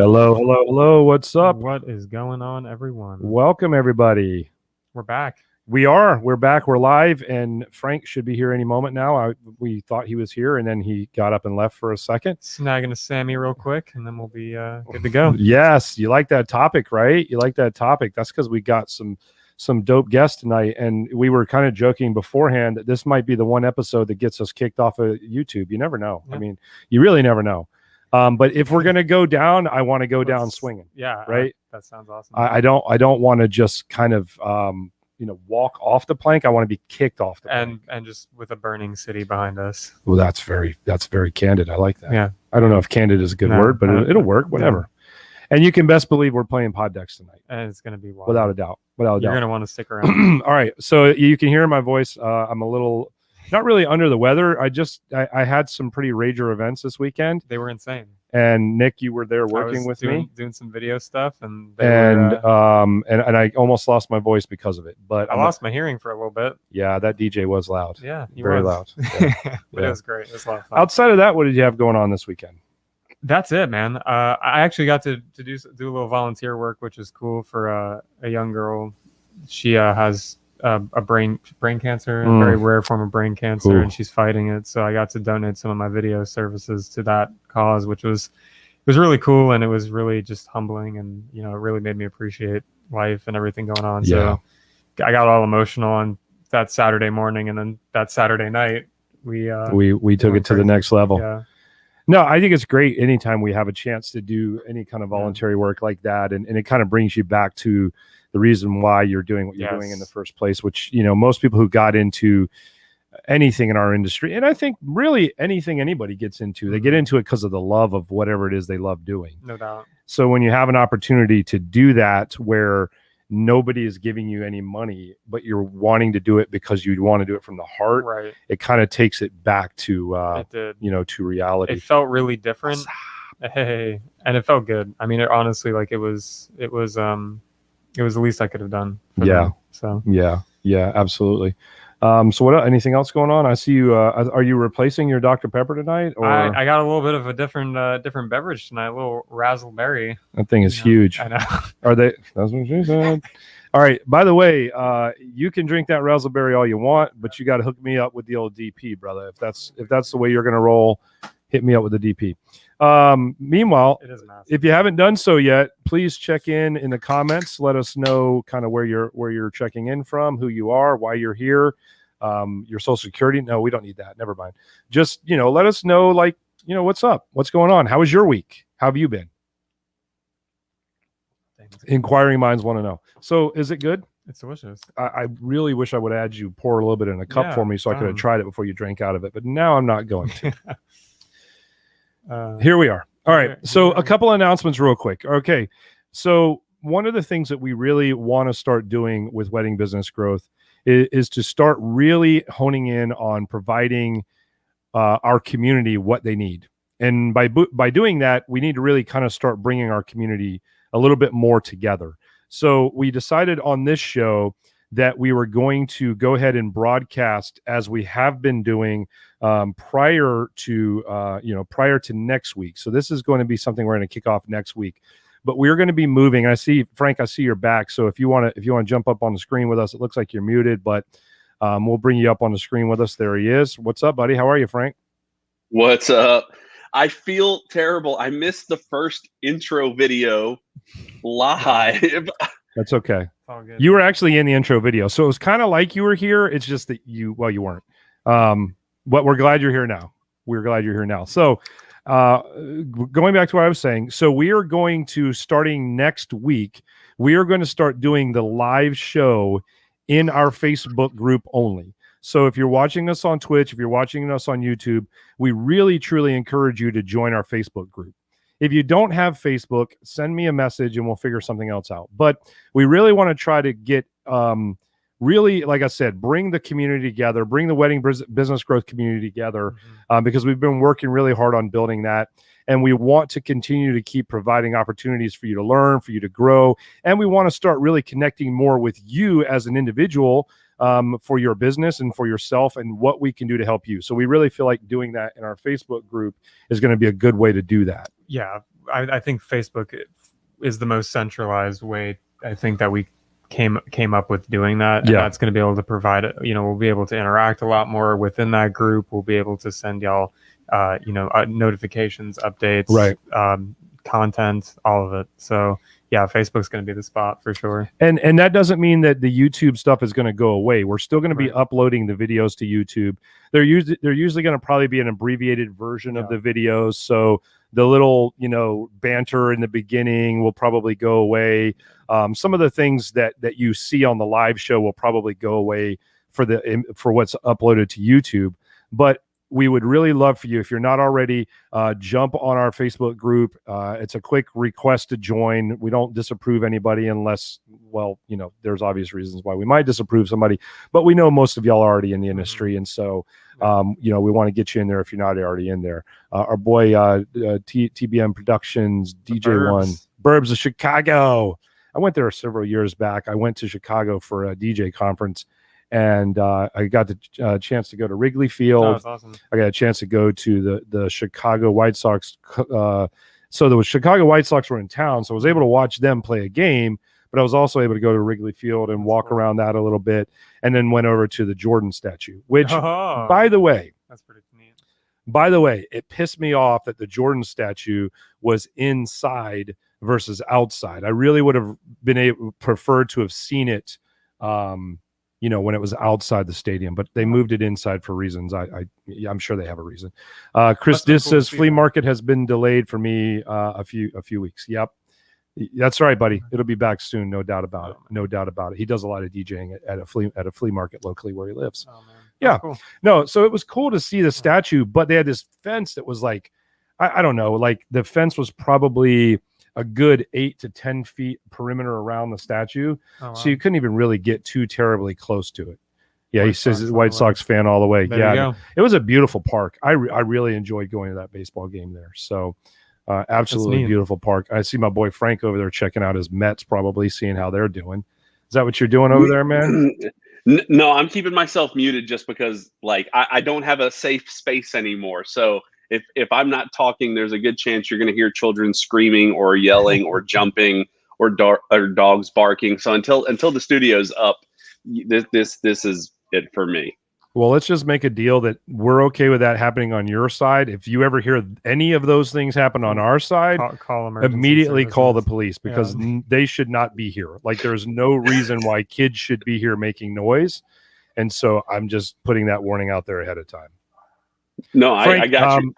Hello, hello, hello. What's up? What is going on, everyone? Welcome, everybody. We're back. We're back. We're live, and Frank should be here any moment now. We thought he was here, and then he got up and left for a second. Snagging a Sammy real quick, and then we'll be good to go. Yes, you like that topic, right? You like that topic. That's because we got some dope guests tonight, and we were kind of joking beforehand that this might be the one episode that gets us kicked off of YouTube. You never know. Yeah. I mean, you really never know. But if we're gonna go down, I want to go down swinging. Yeah, right. That sounds awesome. I don't want to just kind of walk off the plank. I want to be kicked off the plank. And just with a burning city behind us. Well, that's very candid. I like that. Yeah. I don't know if candid is a good word, but it'll work. Whatever. Yeah. And you can best believe we're playing pod decks tonight. And it's gonna be wild. Without a doubt. You're gonna want to stick around. All right. So you can hear my voice. I'm a little. Not really under the weather. I had some pretty rager events this weekend. They were insane. And Nick, you were there working with me, doing some video stuff, and I almost lost my voice because of it. But I lost my hearing for a little bit. Yeah, that DJ was loud. Yeah, very loud. Yeah. But it was great. It was a lot of fun. Outside of that, what did you have going on this weekend? That's it, man. I actually got to do a little volunteer work, which is cool for a young girl. She has a brain cancer, a very rare form of brain cancer. Ooh. And she's fighting it. So I got to donate some of my video services to that cause, which was really cool, and it was really just humbling, and it really made me appreciate life and everything going on. Yeah. So I got all emotional on that Saturday morning, and then that Saturday night we took it to the next level. Yeah. No, I think it's great anytime we have a chance to do any kind of voluntary work like that, and it kind of brings you back to the reason why you're doing what you're doing in the first place, which, most people who got into anything in our industry, and I think really anything anybody gets into, they get into it because of the love of whatever it is they love doing. No doubt. So when you have an opportunity to do that where nobody is giving you any money, but you're wanting to do it because you want to do it from the heart, right? It kind of takes it back to, to reality. It felt really different. Hey, and it felt good. I mean, it honestly, it was the least I could have done. Yeah. So yeah, absolutely. So what? Anything else going on? I see you. Are you replacing your Dr. Pepper tonight? Or I got a little bit of a different beverage tonight. A little raspberry. That thing is huge. I know. Are they? That's what she said. All right. By the way, you can drink that raspberry all you want, but you got to hook me up with the old DP, brother. If that's the way you're gonna roll, hit me up with the DP. Meanwhile, if you haven't done so yet, please check in the comments. Let us know kind of where you're checking in from, who you are, why you're here, your social security. No, we don't need that. Never mind. Just, let us know, what's up, what's going on. How was your week? How have you been? Inquiring minds want to know. So is it good? It's delicious. I really wish I would have had you pour a little bit in a cup for me so I could have tried it before you drank out of it, but now I'm not going to. Here we are. All right. So a couple announcements real quick. Okay. So one of the things that we really want to start doing with Wedding Business Growth is to start really honing in on providing our community what they need. And by doing that, we need to really kind of start bringing our community a little bit more together. So we decided on this show that we were going to go ahead and broadcast as we have been doing prior to next week. So this is going to be something we're going to kick off next week. But we're going to be moving. I see, Frank, I see your back. So if you want to jump up on the screen with us, it looks like you're muted, but we'll bring you up on the screen with us. There he is. What's up, buddy? How are you, Frank? What's up? I feel terrible. I missed the first intro video live. That's okay. You were actually in the intro video, so it was kind of like you were here. It's just that you weren't. But we're glad you're here now. We're glad you're here now. So going back to what I was saying, so we are going to, starting next week, we are going to start doing the live show in our Facebook group only. So if you're watching us on Twitch, if you're watching us on YouTube, we really, truly encourage you to join our Facebook group. If you don't have Facebook, send me a message and we'll figure something else out. But we really want to try to get, really, like I said, bring the community together, bring the Wedding Business Growth community together, because we've been working really hard on building that. And we want to continue to keep providing opportunities for you to learn, for you to grow. And we want to start really connecting more with you as an individual, for your business and for yourself, and what we can do to help you. So we really feel like doing that in our Facebook group is going to be a good way to do that. Yeah, I think Facebook is the most centralized way. I think that we came up with doing that. And that's going to be able to provide it. We'll be able to interact a lot more within that group. We'll be able to send y'all, notifications, updates, content, all of it. So yeah, Facebook's going to be the spot for sure. And that doesn't mean that the YouTube stuff is going to go away. We're still going to be uploading the videos to YouTube. They're usually going to probably be an abbreviated version of the videos. So the little, banter in the beginning will probably go away. Some of the things that you see on the live show will probably go away for what's uploaded to YouTube. But we would really love for you, if you're not already, jump on our Facebook group. It's a quick request to join. We don't disapprove anybody unless, there's obvious reasons why we might disapprove somebody, but we know most of y'all are already in the industry. And so, we want to get you in there if you're not already in there. Our boy, TBM Productions, DJ1, Burbs of Chicago. I went there several years back. I went to Chicago for a DJ conference. And I got the chance to go to Wrigley Field. Oh, that's awesome. I got a chance to go to the Chicago White Sox. So the Chicago White Sox were in town, so I was able to watch them play a game. But I was also able to go to Wrigley Field and walk around that a little bit, and then went over to the Jordan statue. Which, by the way, that's pretty neat. By the way, it pissed me off that the Jordan statue was inside versus outside. I really would have preferred to have seen it. When it was outside the stadium, but they moved it inside for reasons. I'm sure they have a reason. Chris Diss says flea market has been delayed for me a few weeks. Yep. That's right, buddy. It'll be back soon. No doubt about it. No doubt about it. He does a lot of DJing at a flea market locally where he lives. Oh, man. Yeah. Cool. No. So it was cool to see the statue, but they had this fence that was like, I don't know, like the fence was probably a good 8 to 10 feet perimeter around the statue. Oh, wow. So you couldn't even really get too terribly close to it. Yeah, he says he's a White Sox fan all the way. Yeah, it was a beautiful park. I really enjoyed going to that baseball game there. So absolutely beautiful park. I see my boy Frank over there checking out his Mets, probably seeing how they're doing. Is that what you're doing over there, man? No, I'm keeping myself muted just because I don't have a safe space anymore. So if I'm not talking, there's a good chance you're going to hear children screaming or yelling or jumping or dogs barking. So until the studio's up, this is it for me. Well, let's just make a deal that we're okay with that happening on your side. If you ever hear any of those things happen on our side, immediately call the police, because they should not be here. Like, there's no reason why kids should be here making noise. And so I'm just putting that warning out there ahead of time. No, Frank, I got you.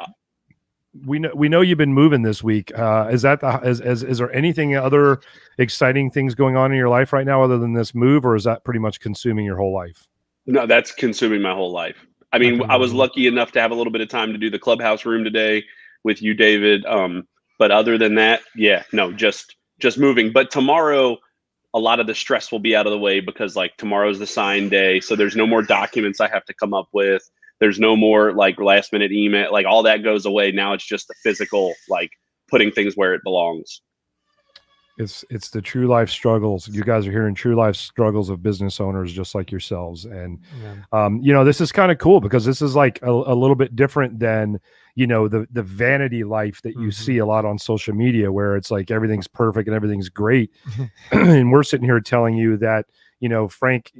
We know you've been moving this week. Is there anything other exciting things going on in your life right now other than this move, or is that pretty much consuming your whole life? No, that's consuming my whole life. I mean, I was lucky enough to have a little bit of time to do the Clubhouse room today with you, David. But other than that, just moving. But tomorrow, a lot of the stress will be out of the way, because tomorrow's the sign day. So there's no more documents I have to come up with. There's no more last minute email, all that goes away. Now it's just the physical, putting things where it belongs. It's the true life struggles. You guys are hearing true life struggles of business owners just like yourselves. And, this is kind of cool, because this is a little bit different than, the vanity life that you see a lot on social media, where it's everything's perfect and everything's great. And we're sitting here telling you that, Frank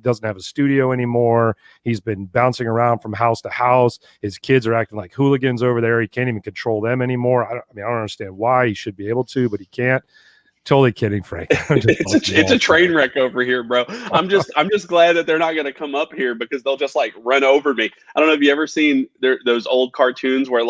doesn't have a studio anymore. He's been bouncing around from house to house. His kids are acting like hooligans over there. He can't even control them anymore. I don't understand why. He should be able to, but he can't. Totally kidding, Frank. It's a train wreck over here, bro. I'm just glad that they're not going to come up here, because they'll just run over me. I don't know if you ever seen those old cartoons where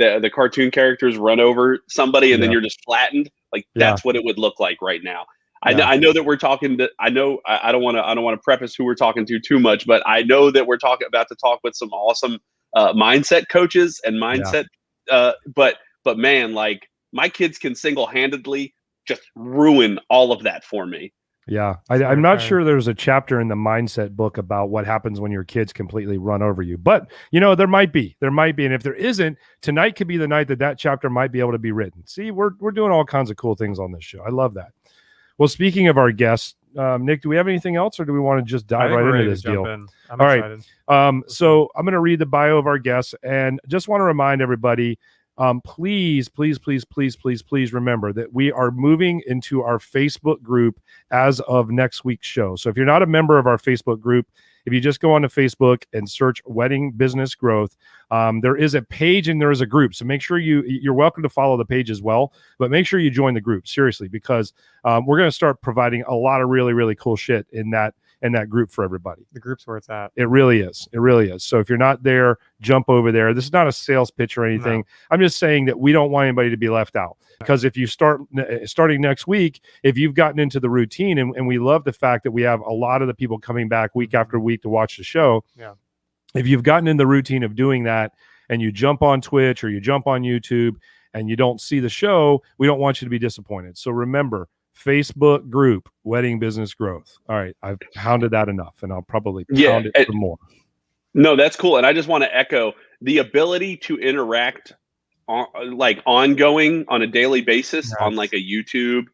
the cartoon characters run over somebody and then you're just flattened. That's what it would look like right now. I know that we're talking to, I don't want to preface who we're talking to too much, but I know that we're about to talk with some awesome mindset coaches and mindset. But man, my kids can single-handedly just ruin all of that for me. Yeah. I'm not sure there's a chapter in the mindset book about what happens when your kids completely run over you, but there might be. And if there isn't, tonight could be the night that chapter might be able to be written. See, we're doing all kinds of cool things on this show. I love that. Well, speaking of our guests, Nick, do we have anything else, or do we want to just dive right into this deal? I'm excited. Right. So I'm going to read the bio of our guests, and just want to remind everybody, please remember that we are moving into our Facebook group as of next week's show. So if you're not a member of our Facebook group, if you just go onto Facebook and search Wedding Business Growth, there is a page and there is a group. So make sure you're welcome to follow the page as well, but make sure you join the group, seriously, because we're going to start providing a lot of really, really cool shit in that group for everybody. The group's where it's at. It really is. It really is. So if you're not there, jump over there. This is not a sales pitch or anything. No. I'm just saying that we don't want anybody to be left out, because if you starting next week, if you've gotten into the routine, and we love the fact that we have a lot of the people coming back week after week to watch the show. Yeah. If you've gotten in the routine of doing that and you jump on Twitch or you jump on YouTube and you don't see the show, we don't want you to be disappointed. So remember, Facebook group, Wedding Business Growth. All right, I've pounded that enough, and I'll probably pound it some more. No, that's cool. And I just want to echo the ability to interact ongoing on a daily basis on like a YouTube.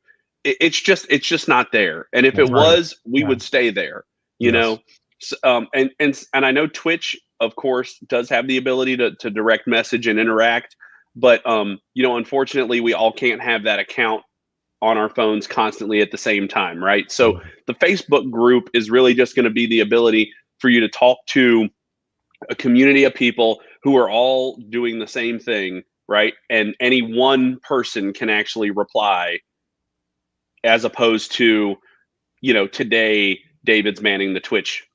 It's just not there. And if it was, we would stay there, you know? So, and I know Twitch, of course, does have the ability to direct message and interact, but unfortunately, we all can't have that account on our phones constantly at the same time, right? So the Facebook group is really just going to be the ability for you to talk to a community of people who are all doing the same thing, right? And any one person can actually reply, as opposed to, today David's manning the Twitch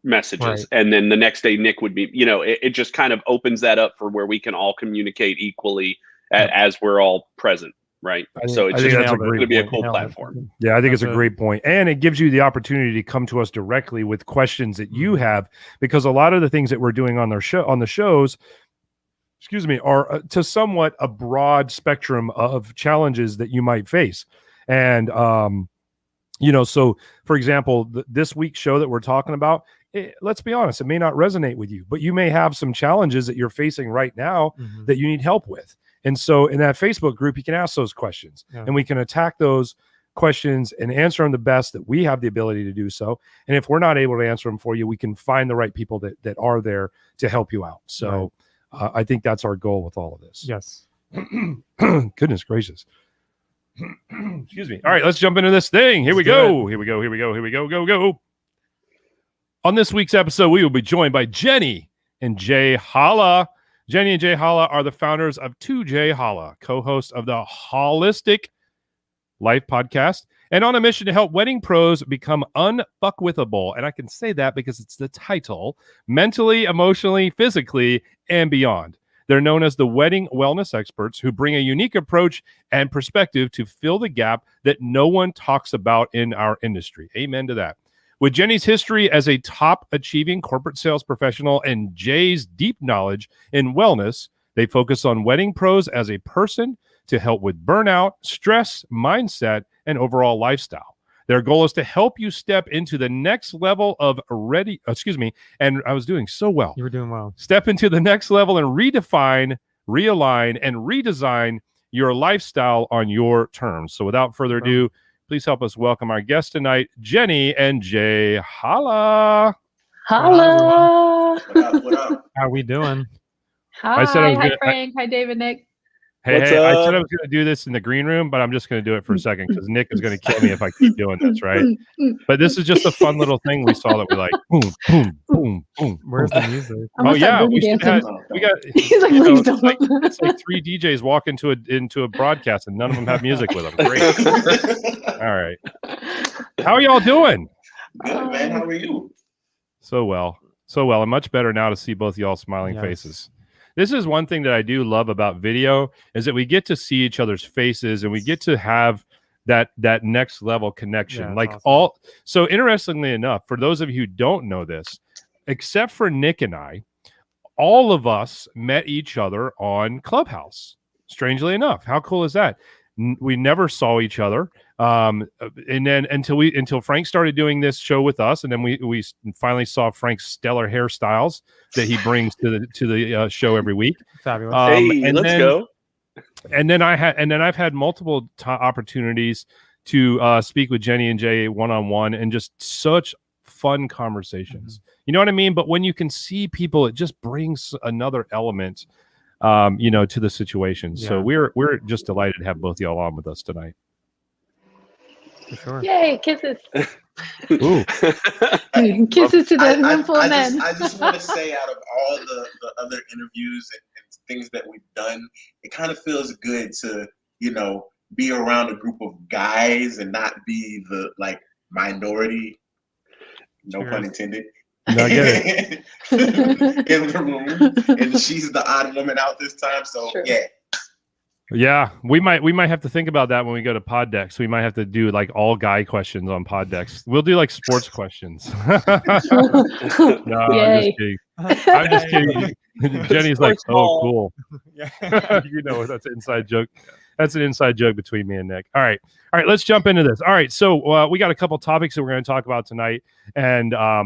messages, and then the next day Nick would be, it just kind of opens that up for where we can all communicate equally as we're all present. Right. So it's going to be a cool platform. Yeah, I think it's a great point. And it gives you the opportunity to come to us directly with questions that you have, because a lot of the things that we're doing on the shows, are to somewhat a broad spectrum of challenges that you might face. And, so for example, this week's show that we're talking about, let's be honest, it may not resonate with you, but you may have some challenges that you're facing right now that you need help with. And so in that Facebook group, you can ask those questions and we can attack those questions and answer them the best that we have the ability to do so. And if we're not able to answer them for you, we can find the right people that are there to help you out. So I think that's our goal with all of this. Yes. Goodness gracious. Excuse me. All right, let's jump into this thing. Here we go. Go. On this week's episode, we will be joined by Jenny and Jai Holla. Jenny and Jai Holla are the founders of 2J Holla, co-hosts of the Hollastic Life Podcast, and on a mission to help wedding pros become unfuckwithable. And I can say that because it's the title: mentally, emotionally, physically, and beyond. They're known as the wedding wellness experts who bring a unique approach and perspective to fill the gap that no one talks about in our industry. Amen to that. With Jenny's history as a top-achieving corporate sales professional and Jay's deep knowledge in wellness, they focus on wedding pros as a person to help with burnout, stress, mindset, and overall lifestyle. Their goal is to help you step into the next level of and I was doing so well. You were doing well. Step into the next level and redefine, realign, and redesign your lifestyle on your terms. So without further ado, please help us welcome our guests tonight, Jenny and Jai Holla. Holla. What up? How we doing? Hi. Hi, Frank. Hi, David, Nick. Hey, I said I was going to do this in the green room, but I'm just going to do it for a second because Nick is going to kill me if I keep doing this, right? But this is just a fun little thing we saw that we like. Boom, boom, boom, boom. Where's the music? We got. He's like, it's like 3 DJs walk into a broadcast and none of them have music with them. Great. All right. How are y'all doing? Good, man. How are you? So well, and much better now to see both y'all smiling faces. This is one thing that I do love about video, is that we get to see each other's faces and we get to have that next level connection. Awesome. So interestingly enough, for those of you who don't know this, except for Nick and I, all of us met each other on Clubhouse. Strangely enough, how cool is that? We never saw each other, and then until Frank started doing this show with us, and then we finally saw Frank's stellar hairstyles that he brings to the show every week. Fabulous. Let's go. And then I've had multiple opportunities to speak with Jenny and Jai one-on-one, and just such fun conversations. You know what I mean? But when you can see people, it just brings another element to the situation. So Yeah. we're just delighted to have both of y'all on with us tonight. For sure. Yay, kisses. Ooh. Kisses to the room full of men. I just want to say, out of all the other interviews and things that we've done, it kind of feels good to, be around a group of guys and not be the minority, no pun intended, No, I get it. in the room. And she's the odd woman out this time. So Sure. Yeah, we might have to think about that when we go to Pod Decks. We might have to do all guy questions on Pod Decks. We'll do sports questions. No, Yay. I'm just kidding. Jenny's like, oh, cool. Yeah. That's an inside joke. That's an inside joke between me and Nick. All right, let's jump into this. All right, so we got a couple topics that we're going to talk about tonight, and I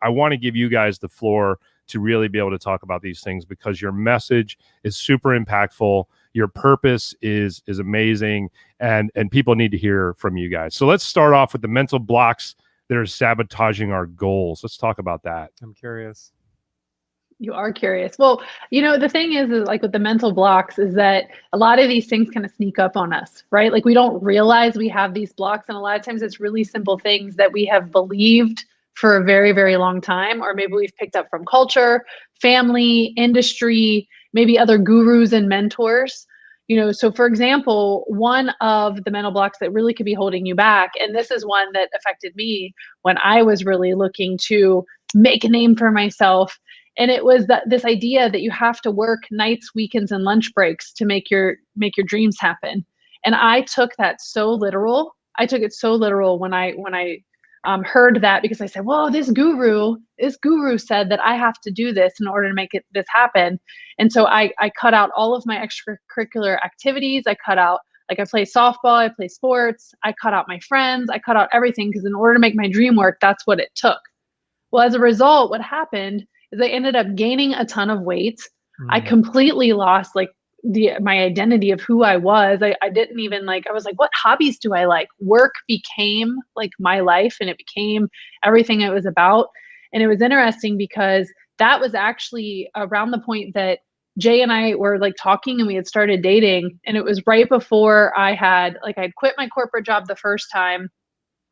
want to give you guys the floor to really be able to talk about these things, because your message is super impactful. Your purpose is amazing, and people need to hear from you guys. So let's start off with the mental blocks that are sabotaging our goals. Let's talk about that. I'm curious. You are curious. Well, the thing is with the mental blocks is that a lot of these things kind of sneak up on us, right? We don't realize we have these blocks. And a lot of times it's really simple things that we have believed for a very, very long time, or maybe we've picked up from culture, family, industry, maybe other gurus and mentors. So for example, one of the mental blocks that really could be holding you back, and this is one that affected me when I was really looking to make a name for myself. And it was this idea that you have to work nights, weekends, and lunch breaks to make your dreams happen. And I took that so literal. I took it so literal when I heard that, because I said, well, this guru said that I have to do this in order to make this happen. And so I cut out all of my extracurricular activities. I cut out, I play softball, I play sports. I cut out my friends. I cut out everything, because in order to make my dream work, that's what it took. Well, as a result, what happened is I ended up gaining a ton of weight. I completely lost my identity of who I was. I didn't even I was like, what hobbies do I like? Work became my life, and it became everything it was about. And it was interesting because that was actually around the point that Jay and I were talking, and we had started dating. And it was right before I had I'd quit my corporate job the first time,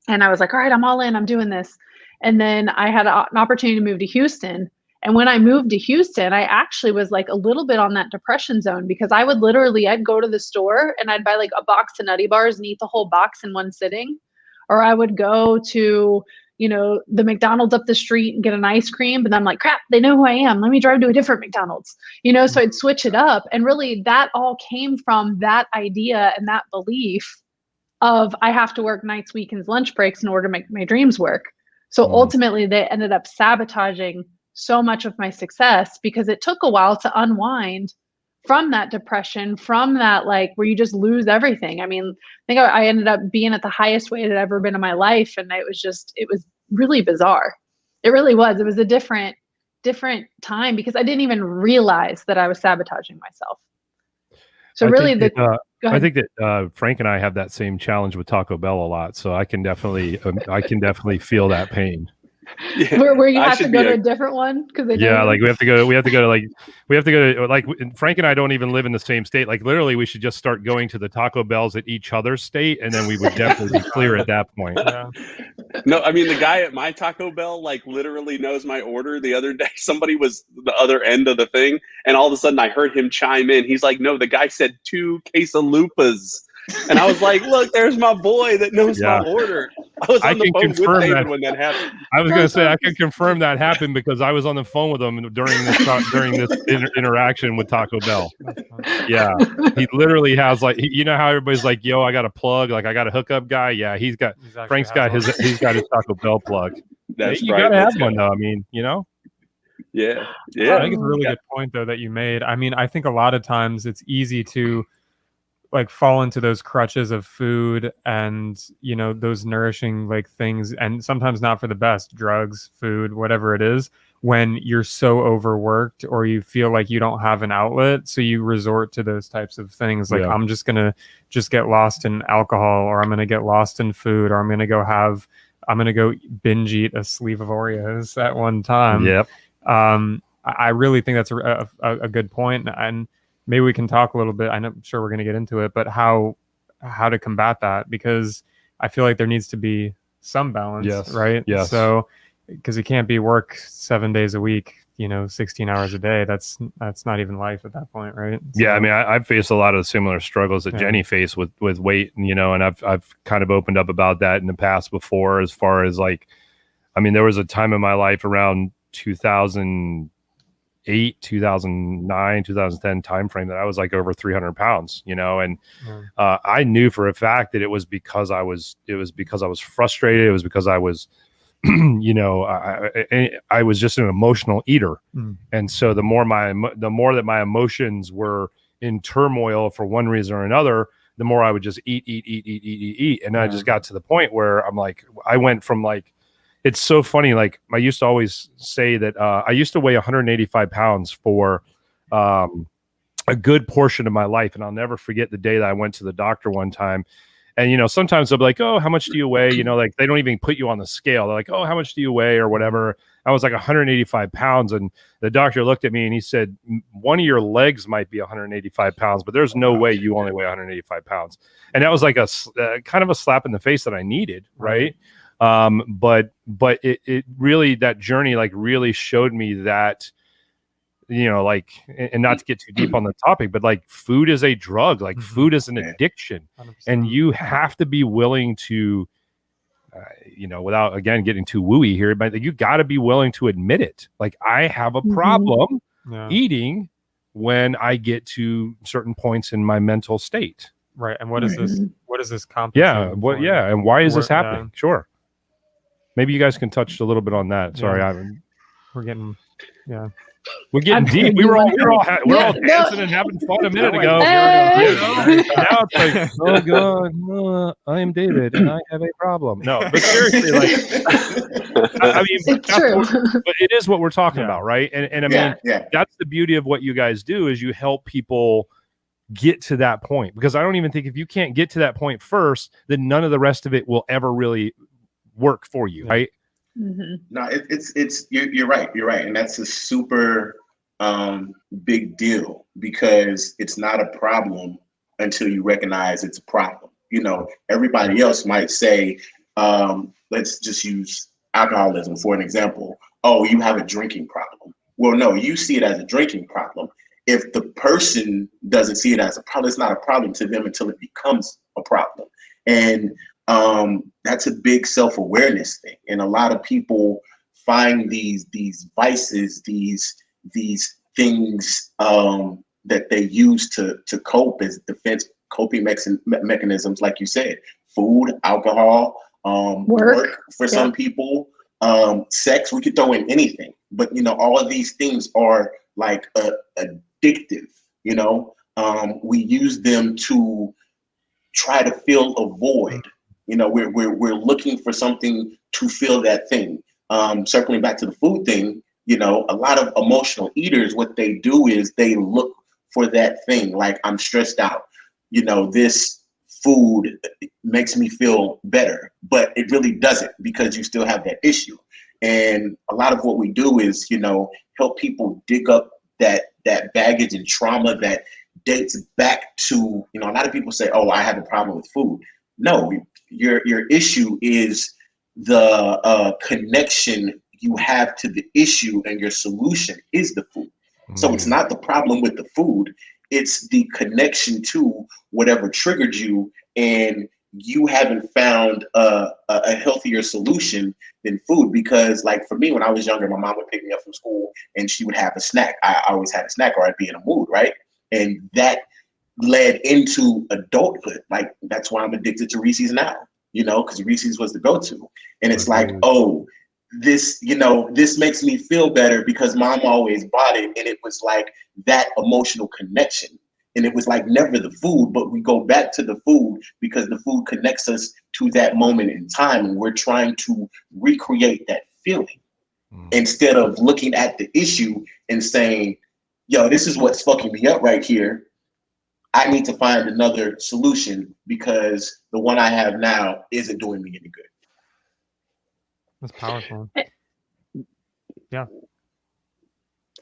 and I was like, all right, I'm all in, I'm doing this. And then I had an opportunity to move to Houston. And when I moved to Houston, I actually was a little bit on that depression zone, because I would I'd go to the store and I'd buy a box of Nutty Bars and eat the whole box in one sitting. Or I would go to, the McDonald's up the street and get an ice cream. But then I'm like, crap, they know who I am. Let me drive to a different McDonald's, so I'd switch it up. And really that all came from that idea and that belief of I have to work nights, weekends, lunch breaks in order to make my dreams work. So ultimately they ended up sabotaging so much of my success, because it took a while to unwind from that depression, from that where you just lose everything. I mean, I think I ended up being at the highest weight I'd ever been in my life. And it was really bizarre. It really was. It was a different time, because I didn't even realize that I was sabotaging myself. So I think that Frank and I have that same challenge with Taco Bell a lot. So I can definitely feel that pain. Yeah, where you have to go to a different one, because we have to go to Frank and I don't even live in the same state. Literally we should just start going to the Taco Bells at each other's state, and then we would definitely be clear at that point. Yeah. No, I mean, the guy at my Taco Bell literally knows my order. The other day somebody was the other end of the thing, and all of a sudden I heard him chime in. He's like, no, the guy said 2 quesalupas. And I was like, look, there's my boy that knows my order. I was on the phone with David when that happened. I was going to say, I can confirm that happened, because I was on the phone with him during this interaction with Taco Bell. Yeah. He literally has how everybody's like, yo, I got a plug. I got a hookup guy. Yeah. Frank's got his Taco Bell plug. That's you right. got to have one though. I mean, Yeah. I think it's a really good point though that you made. I mean, I think a lot of times it's easy to fall into those crutches of food and those nourishing things, and sometimes not for the best, drugs, food, whatever it is, when you're so overworked or you feel like you don't have an outlet, so you resort to those types of things. I'm just gonna get lost in alcohol, or I'm gonna get lost in food, or I'm gonna go binge eat a sleeve of Oreos at one time. Yep. I really think that's a good point, and maybe we can talk a little bit. I'm sure we're going to get into it, but how to combat that, because I feel like there needs to be some balance, Yes. right? Yes. So, because it can't be work 7 days a week, 16 hours a day. That's not even life at that point, right? Yeah, So, I mean, I've faced a lot of similar struggles that Jenny faced with weight, and I've kind of opened up about that in the past before, as far as like, I mean, there was a time in my life around 2008, 2009, 2010 timeframe that I was like over 300 pounds, and I knew for a fact that it was because I was frustrated. It was because I was, I was just an emotional eater. And so the more that my emotions were in turmoil for one reason or another, the more I would just eat. And I just got to the point where I'm like, I went from like, it's so funny. Like I used to always say that I used to weigh 185 pounds for a good portion of my life. And I'll never forget the day that I went to the doctor one time. And, sometimes they'll be like, oh, how much do you weigh? Like they don't even put you on the scale. They're like, oh, how much do you weigh or whatever. I was like 185 pounds. And the doctor looked at me and he said, one of your legs might be 185 pounds, but there's no way you only weigh 185 pounds. And that was like a kind of a slap in the face that I needed. Right. But it really, that journey like really showed me that, like, and not to get too deep on the topic, but like food is a drug, like food is an addiction 100%. And you have to be willing to, without again getting too wooey here, but you got to be willing to admit it. Like I have a problem eating when I get to certain points in my mental state. Right. And what is this compensation? Yeah. And why is this happening? Sure. Maybe you guys can touch a little bit on that. Sorry. We're getting deep. We were all dancing and having fun a minute ago. Now it's like, oh God, I am David and I have a problem. No, but seriously, like, I mean, it's true. But it is what we're talking about, right? And I mean, that's the beauty of what you guys do is you help people get to that point, because I don't even think if you can't get to that point first, then none of the rest of it will ever really work for you, right? No, it's you're right, and that's a super big deal, because it's not a problem until you recognize it's a problem. Everybody else might say, let's just use alcoholism for an example. Oh, you have a drinking problem. Well, no, you see it as a drinking problem. If the person doesn't see it as a problem, it's not a problem to them until it becomes a problem. And that's a big self-awareness thing. And a lot of people find these vices, these things that they use to cope as defense coping mechanisms, like you said, food, alcohol, work for some people, sex. We could throw in anything, but all of these things are like addictive. We use them to try to fill a void. We're looking for something to fill that thing. Circling back to the food thing, a lot of emotional eaters, what they do is they look for that thing. Like, I'm stressed out. This food makes me feel better, but it really doesn't, because you still have that issue. And a lot of what we do is, help people dig up that baggage and trauma that dates back to, a lot of people say, oh, I have a problem with food. No, your issue is the connection you have to the issue, and your solution is the food. So it's not the problem with the food, it's the connection to whatever triggered you, and you haven't found a healthier solution than food. Because like for me, when I was younger, my mom would pick me up from school and she would have a snack. I always had a snack, or I'd be in a mood, right? And that led into adulthood. Like, that's why I'm addicted to Reese's now, because Reese's was the go-to. And it's like, oh, this makes me feel better because mom always bought it. And it was like that emotional connection. And it was like never the food, but we go back to the food because the food connects us to that moment in time. And we're trying to recreate that feeling instead of looking at the issue and saying, yo, this is what's fucking me up right here. I need to find another solution because the one I have now isn't doing me any good. That's powerful. Yeah.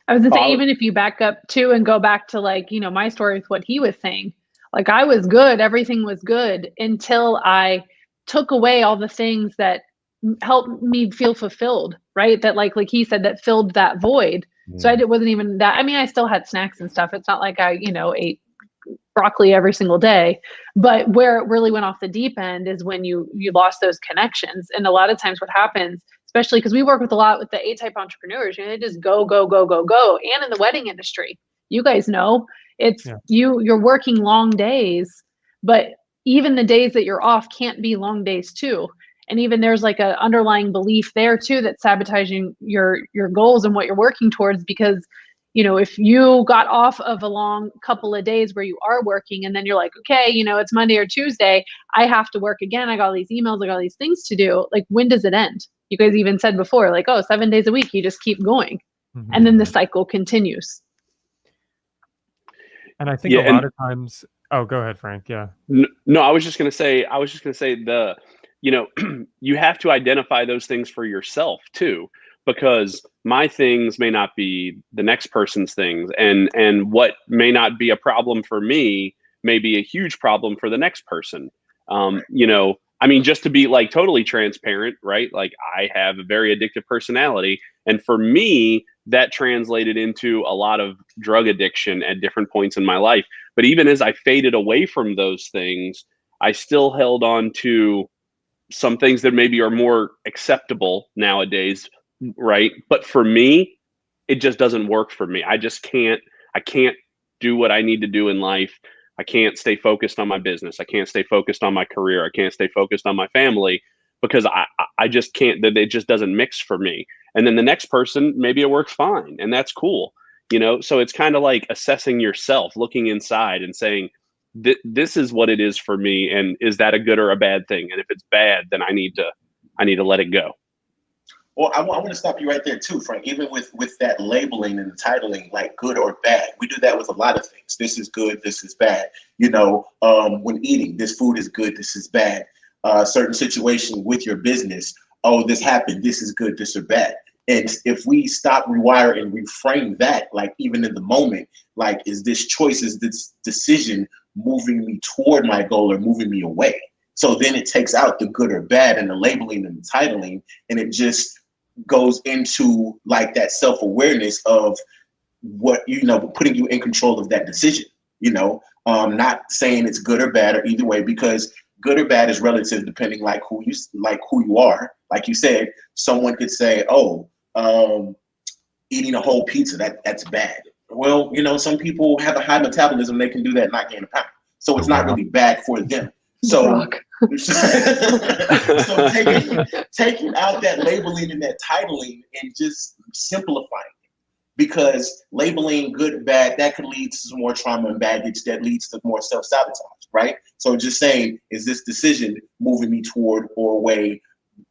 I was gonna say, even if you back up too and go back to like, my story with what he was saying, like I was good, everything was good until I took away all the things that helped me feel fulfilled, right? That like he said, that filled that void. So it wasn't even that. I mean, I still had snacks and stuff. It's not like I, ate broccoli every single day, but where it really went off the deep end is when you lost those connections. And a lot of times what happens, especially because we work with a lot with the A-type entrepreneurs, they just go, go, go, go, go. And in the wedding industry, you guys know, it's you're working long days, but even the days that you're off can't be long days too. And even there's like an underlying belief there too that's sabotaging your goals and what you're working towards, because if you got off of a long couple of days where you are working and then you're like, okay, it's Monday or Tuesday, I have to work again. I got all these emails, I got all these things to do. Like, when does it end? You guys even said before, like, 7 days a week, you just keep going. And then the cycle continues. And I think a lot of times, oh, go ahead, Frank. Yeah. No, I was just going to say you have to identify those things for yourself too, because my things may not be the next person's things, and what may not be a problem for me may be a huge problem for the next person. I mean, just to be like totally transparent, right? Like, I have a very addictive personality, and for me, that translated into a lot of drug addiction at different points in my life. But even as I faded away from those things, I still held on to some things that maybe are more acceptable nowadays, right? But for me, it just doesn't work for me. I can't do what I need to do in life. I can't stay focused on my business. I can't stay focused on my career. I can't stay focused on my family, because I just can't, it just doesn't mix for me. And then the next person, maybe it works fine, and that's cool. So it's kind of like assessing yourself, looking inside and saying, this is what it is for me. And is that a good or a bad thing? And if it's bad, then I need to let it go. Well, I want to stop you right there too, Frank. Even with that labeling and titling, like good or bad, we do that with a lot of things. This is good, this is bad. When eating, this food is good, this is bad. Certain situation with your business, oh, this happened, this is good, this is bad. And if we stop, rewire, and reframe that, like even in the moment, like, is this choice, is this decision moving me toward my goal or moving me away? So then it takes out the good or bad and the labeling and the titling, and it just goes into like that self-awareness of what, putting you in control of that decision, not saying it's good or bad or either way, because good or bad is relative depending like who you are. Like you said, someone could say, eating a whole pizza, that's bad. Well, some people have a high metabolism, they can do that and not gain a pound. So it's not really bad for them. So, so taking out that labeling and that titling and just simplifying it, because labeling good and bad, that could lead to some more trauma and baggage that leads to more self-sabotage, right? So just saying, is this decision moving me toward or away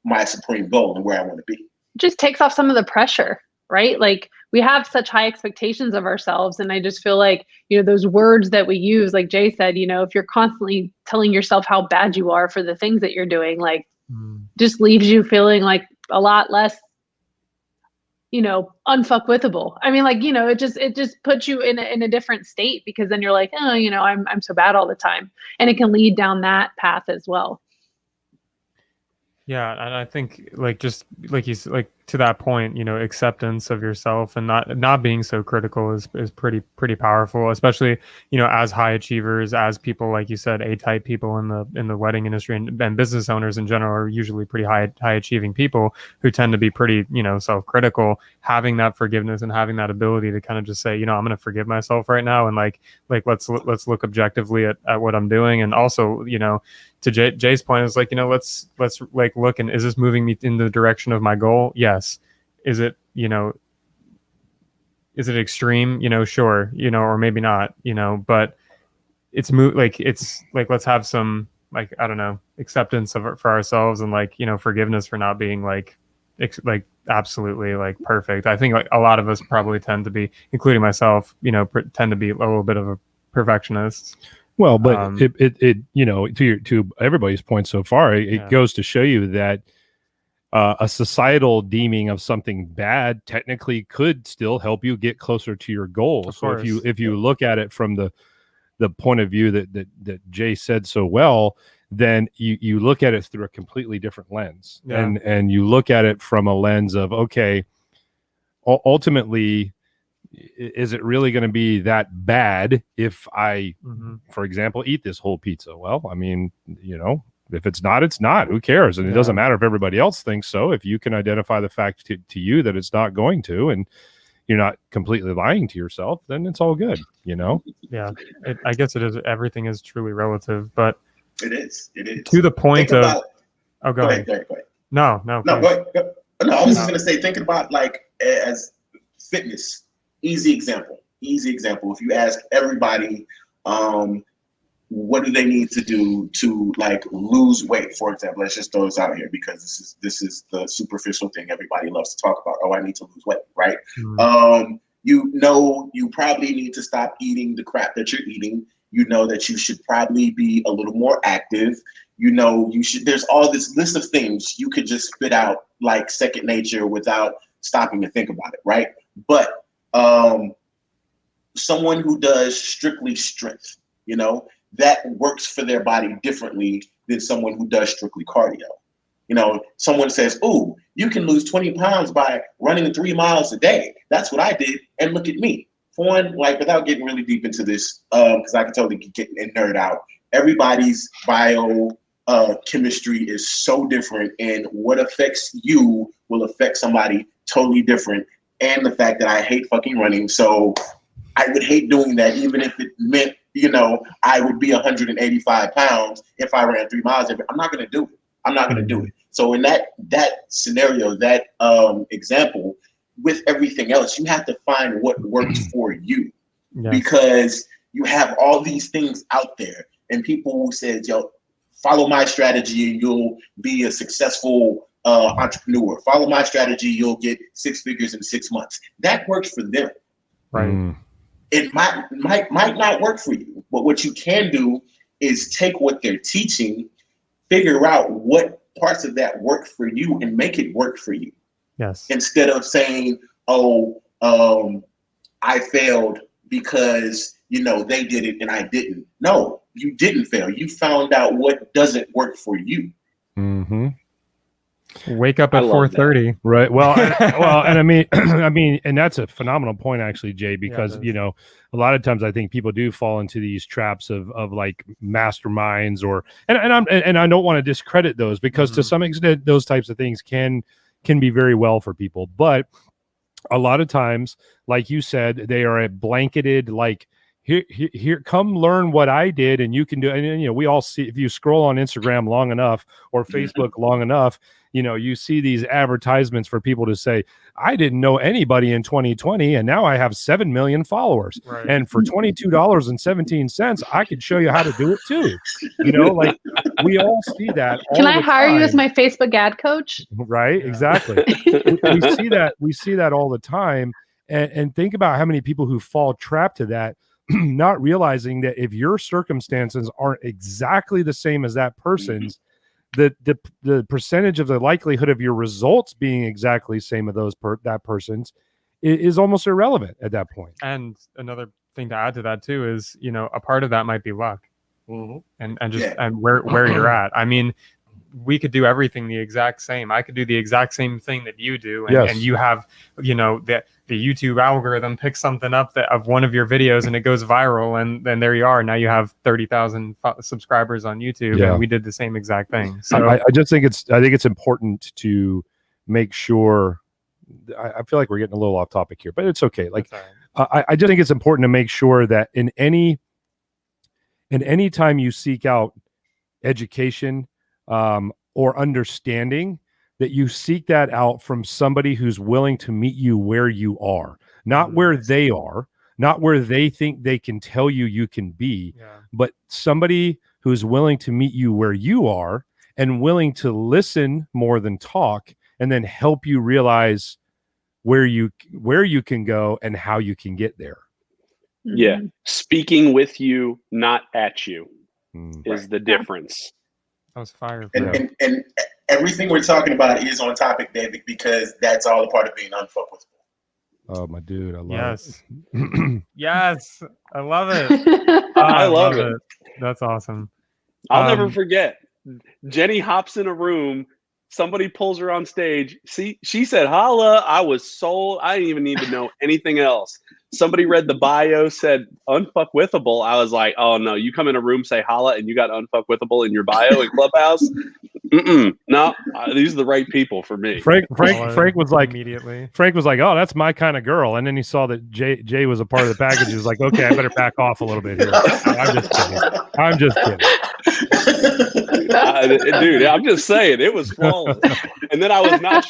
my supreme goal and where I want to be? It just takes off some of the pressure, right? Like, we have such high expectations of ourselves. And I just feel like, those words that we use, like Jay said, if you're constantly telling yourself how bad you are for the things that you're doing, like just leaves you feeling like a lot less, unfuckwithable. I mean, like, it just puts you in a different state, because then you're like, oh, I'm so bad all the time. And it can lead down that path as well. Yeah, and I think just like you said, to that point, acceptance of yourself and not being so critical is pretty powerful, especially as high achievers, as people, like you said, A-type people in the wedding industry, and business owners in general are usually pretty high achieving people who tend to be pretty self-critical. Having that forgiveness and having that ability to kind of just say, I'm going to forgive myself right now, and let's look objectively at what I'm doing, and also to Jay's point is let's look, and is this moving me in the direction of my goal? Yes. Is it extreme? Sure. Or maybe not. But it's let's have some I don't know, acceptance for ourselves, and forgiveness for not being absolutely perfect. I think a lot of us probably tend to be, including myself, tend to be a little bit of a perfectionist. Well, but it to everybody's point so far, it goes to show you that a societal deeming of something bad technically could still help you get closer to your goal. So if you look at it from the point of view that Jay said so well, then you look at it through a completely different lens. And you look at it from a lens of, okay, ultimately, is it really going to be that bad if I, for example, eat this whole pizza? Well, I mean, if it's not, it's not. Who cares? And it doesn't matter if everybody else thinks so. If you can identify the fact to you that it's not going to, and you're not completely lying to yourself, then it's all good, Yeah, I guess it is. Everything is truly relative, but it is. To the point Think of. About, go ahead. Go ahead. No. Go ahead. No, I was just gonna say, thinking about like as fitness. Easy example. If you ask everybody, what do they need to do to like lose weight, for example? Let's just throw this out here because this is the superficial thing everybody loves to talk about. Oh, I need to lose weight, right? You probably need to stop eating the crap that you're eating. You know that you should probably be a little more active. There's all this list of things you could just spit out like second nature without stopping to think about it, right? But someone who does strictly strength, that works for their body differently than someone who does strictly cardio. Someone says, "Oh, you can lose 20 pounds by running 3 miles a day." That's what I did, and look at me. For one, like without getting really deep into this, because I can totally get and nerd out. Everybody's chemistry is so different, and what affects you will affect somebody totally different. And the fact that I hate fucking running, so I would hate doing that, even if it meant, I would be 185 pounds if I ran 3 miles. I'm not going to do it. So in that scenario, that example, with everything else, you have to find what works for you, because you have all these things out there, and people who said, "Yo, follow my strategy and you'll be a successful entrepreneur. Follow my strategy, you'll get 6 figures in 6 months." That works for them. Right. It might not work for you, but what you can do is take what they're teaching, figure out what parts of that work for you, and make it work for you. Yes. Instead of saying, "Oh, I failed because they did it and I didn't." No, you didn't fail. You found out what doesn't work for you. Wake up at 4:30. Right. Well, and I mean, and that's a phenomenal point, actually, Jay, because a lot of times I think people do fall into these traps of like masterminds and I don't want to discredit those, because to some extent those types of things can be very well for people, but a lot of times, like you said, they are a blanketed like, here, come learn what I did, and you can do. And we all see, if you scroll on Instagram long enough or Facebook long enough, you see these advertisements for people to say, "I didn't know anybody in 2020, and now I have 7 million followers. Right. And for $22.17, I could show you how to do it too." Like we all see that. Can I hire you as my Facebook ad coach? Right. Yeah. Exactly. we see that all the time. And think about how many people who fall trapped to that, not realizing that if your circumstances aren't exactly the same as that person's, the percentage of the likelihood of your results being exactly the same of that person's is almost irrelevant at that point. And another thing to add to that too is, a part of that might be luck, and where you're at. I mean, we could do everything the exact same. I could do the exact same thing that you do, and you have, the YouTube algorithm picks something up of one of your videos and it goes viral, and then there you are. Now you have 30,000 subscribers on YouTube, and we did the same exact thing. So I just think it's important to make sure. I feel like we're getting a little off topic here, but it's okay. Like I just think it's important to make sure that in any time you seek out education or understanding, that you seek that out from somebody who's willing to meet you where you are, not where they are, not where they think they can tell you can be, but somebody who's willing to meet you where you are and willing to listen more than talk, and then help you realize where you can go and how you can get there. Yeah. Speaking with you, not at you, is the difference. That was fire. And everything we're talking about is on topic, David, because that's all a part of being unfuckwithable. Oh, my dude, I love it. Yes, I love it. I love it. That's awesome. I'll never forget. Jenny hops in a room. Somebody pulls her on stage. See, she said, "Holla." I was sold. I didn't even need to know anything else. Somebody read the bio, said Unfuckwithable. I was like, "Oh no, you come in a room, say holla, and you got Unfuckwithable in your bio in Clubhouse." No, these are the right people for me. Frank was like, immediately. Frank was like, "Oh, that's my kind of girl." And then he saw that Jay was a part of the package. He was like, "Okay, I better back off a little bit here." I'm just kidding. Dude, I'm just saying it was flawless. And then I was not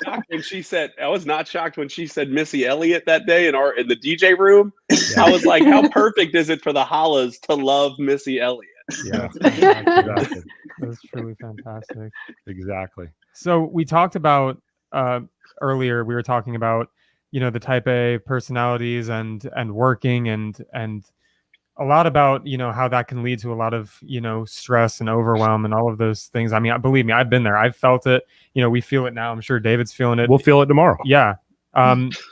shocked when she said Missy Elliott that day in the DJ room. Yeah. I was like, how perfect is it for the Hollas to love Missy Elliott? Yeah, exactly. That's truly fantastic. Exactly. So we talked about earlier. We were talking about the type A personalities and working and a lot about how that can lead to a lot of stress and overwhelm and all of those things. I mean, believe me, I've been there. I've felt it. We feel it now. I'm sure David's feeling it. We'll feel it tomorrow. Yeah.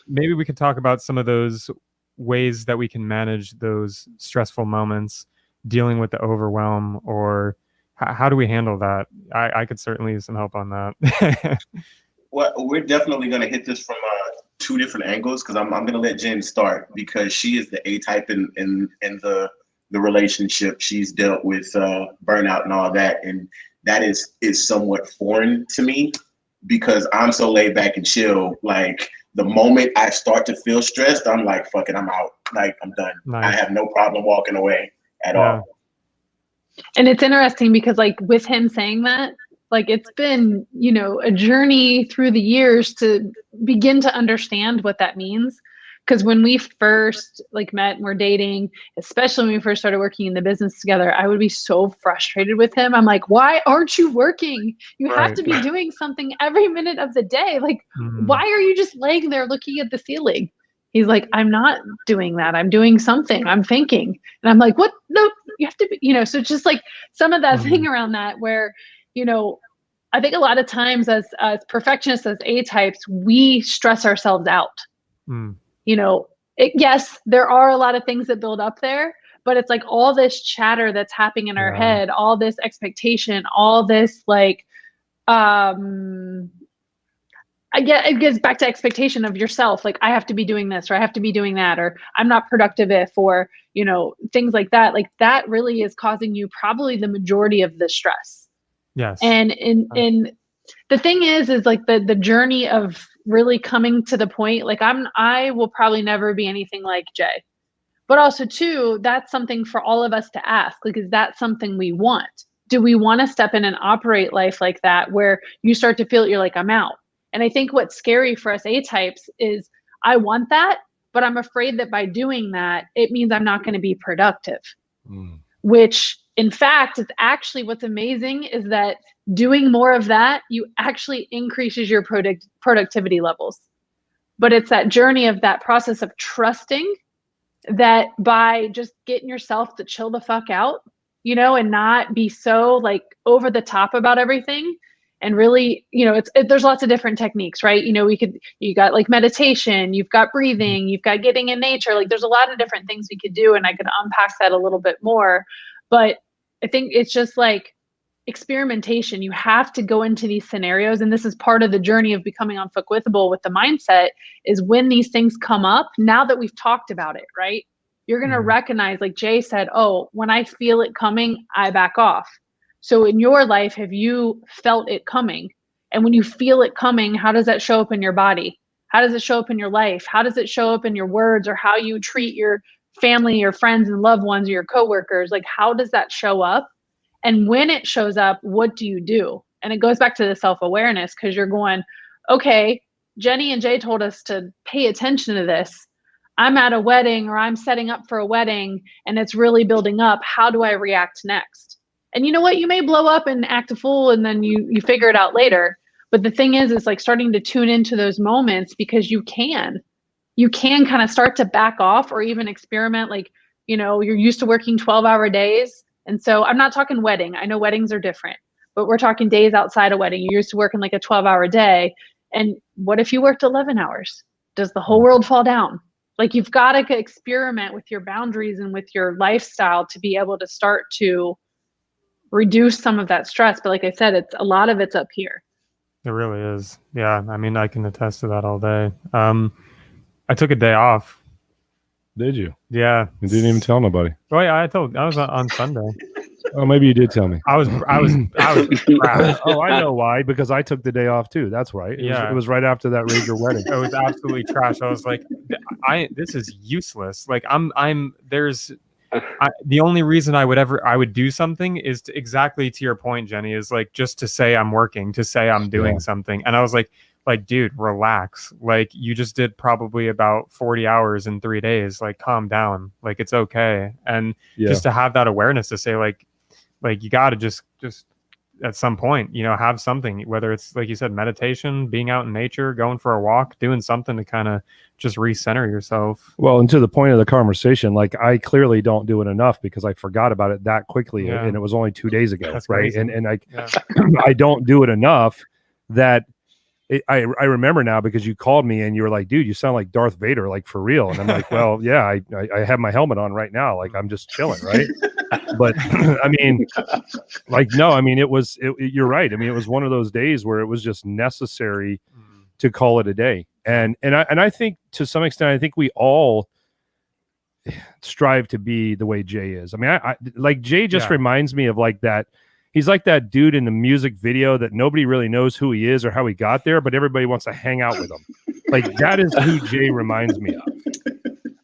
Maybe we could talk about some of those ways that we can manage those stressful moments, dealing with the overwhelm, or how do we handle that? I could certainly use some help on that. Well, we're definitely going to hit this from two different angles, because I'm going to let Jen start, because she is the A-type in the relationship. She's dealt with burnout and all that, and that is somewhat foreign to me, because I'm so laid back and chill. Like, the moment I start to feel stressed, I'm like, fuck it, I'm out. Like, I'm done. Nice. I have no problem walking away at all. And it's interesting because, like, with him saying that, like, it's been, a journey through the years to begin to understand what that means. Because when we first met and were dating, especially when we first started working in the business together, I would be so frustrated with him. I'm like, why aren't you working? You have to be doing something every minute of the day. Like, why are you just laying there looking at the ceiling? He's like, I'm not doing that. I'm doing something. I'm thinking. And I'm like, what? No, you have to be, so it's just like some of that thing around that where, I think a lot of times as perfectionists, as A-types, we stress ourselves out. Yes, there are a lot of things that build up there, but it's like all this chatter that's happening in our head, all this expectation, all this it gets back to expectation of yourself. Like, I have to be doing this, or I have to be doing that, or I'm not productive if, or, things like that. Like, that really is causing you probably the majority of the stress. Yes. And the thing is like the journey of really coming to the point, like I will probably never be anything like Jay, but also too, that's something for all of us to ask, like, is that something we want? Do we want to step in and operate life like that, where you start to feel you're like, I'm out? And I think what's scary for us A-types is I want that, but I'm afraid that by doing that, it means I'm not going to be productive, which in fact, it's actually what's amazing is that doing more of that, you actually increases your productivity levels. But it's that journey of that process of trusting that by just getting yourself to chill the fuck out, and not be so over the top about everything. And really, there's lots of different techniques, right? You got meditation, you've got breathing, you've got getting in nature. Like, there's a lot of different things we could do, and I could unpack that a little bit more. But I think it's just experimentation. You have to go into these scenarios. And this is part of the journey of becoming unfuckwithable with the mindset, is when these things come up, now that we've talked about it, right? You're going to recognize, like Jay said, oh, when I feel it coming, I back off. So in your life, have you felt it coming? And when you feel it coming, how does that show up in your body? How does it show up in your life? How does it show up in your words, or how you treat your family, your friends and loved ones, or your coworkers? Like, how does that show up? And when it shows up, what do you do? And it goes back to the self-awareness, because you're going, okay, Jenny and Jay told us to pay attention to this. I'm at a wedding, or I'm setting up for a wedding, and it's really building up. How do I react next? And you know what? You may blow up and act a fool, and then you figure it out later. But the thing is starting to tune into those moments, because you can kind of start to back off, or even experiment. You're used to working 12-hour days. And so I'm not talking wedding. I know weddings are different, but we're talking days outside a wedding. You're used to working like a 12-hour day. And what if you worked 11 hours? Does the whole world fall down? Like, you've got to experiment with your boundaries and with your lifestyle to be able to start to reduce some of that stress. But like I said, a lot of it's up here. It really is. Yeah. I mean, I can attest to that all day. I took a day off. Did you? Yeah. You didn't even tell nobody. Oh yeah, I was on Sunday. Oh, maybe you did tell me. I was trash. Oh, I know why. Because I took the day off too. That's right. It was right after that Rager wedding. It was absolutely trash. I was like, this is useless. Like the only reason I would do something is exactly to your point, Jenny, is like just to say I'm working, to say I'm doing something. And I was like, dude, relax. Like, you just did probably about 40 hours in 3 days. Like, calm down. Like, it's okay. And just to have that awareness to say like you got to just at some point, have something, whether it's like you said, meditation, being out in nature, going for a walk, doing something to kind of just recenter yourself. Well, and to the point of the conversation, like, I clearly don't do it enough because I forgot about it that quickly. And it was only 2 days ago. That's right. crazy. And I don't do it enough that I remember now, because you called me and you were like, dude, you sound like Darth Vader, like, for real. And I'm like, well, yeah, I have my helmet on right now. Like, I'm just chilling. Right. But I mean, like, no, I mean, you're right. I mean, it was one of those days where it was just necessary to call it a day. And I think to some extent, I think we all strive to be the way Jay is. I mean, I like, Jay just reminds me of like that. He's like that dude in the music video that nobody really knows who he is or how he got there, but everybody wants to hang out with him. Like, that is who Jay reminds me of,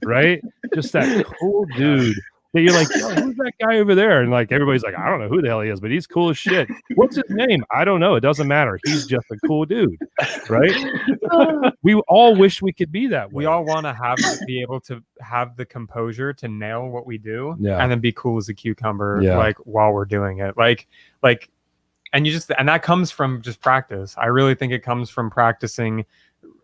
right? Just that cool dude that you're like, yo, who's that guy over there? And like, everybody's like, I don't know who the hell he is, but he's cool as shit. What's his name? I don't know. It doesn't matter. He's just a cool dude, right? We all wish we could be that way. We all want to be able to have the composure to nail what we do, Yeah. and then be cool as a cucumber, Yeah. like, while we're doing it. And and that comes from just practice. I really think it comes from practicing,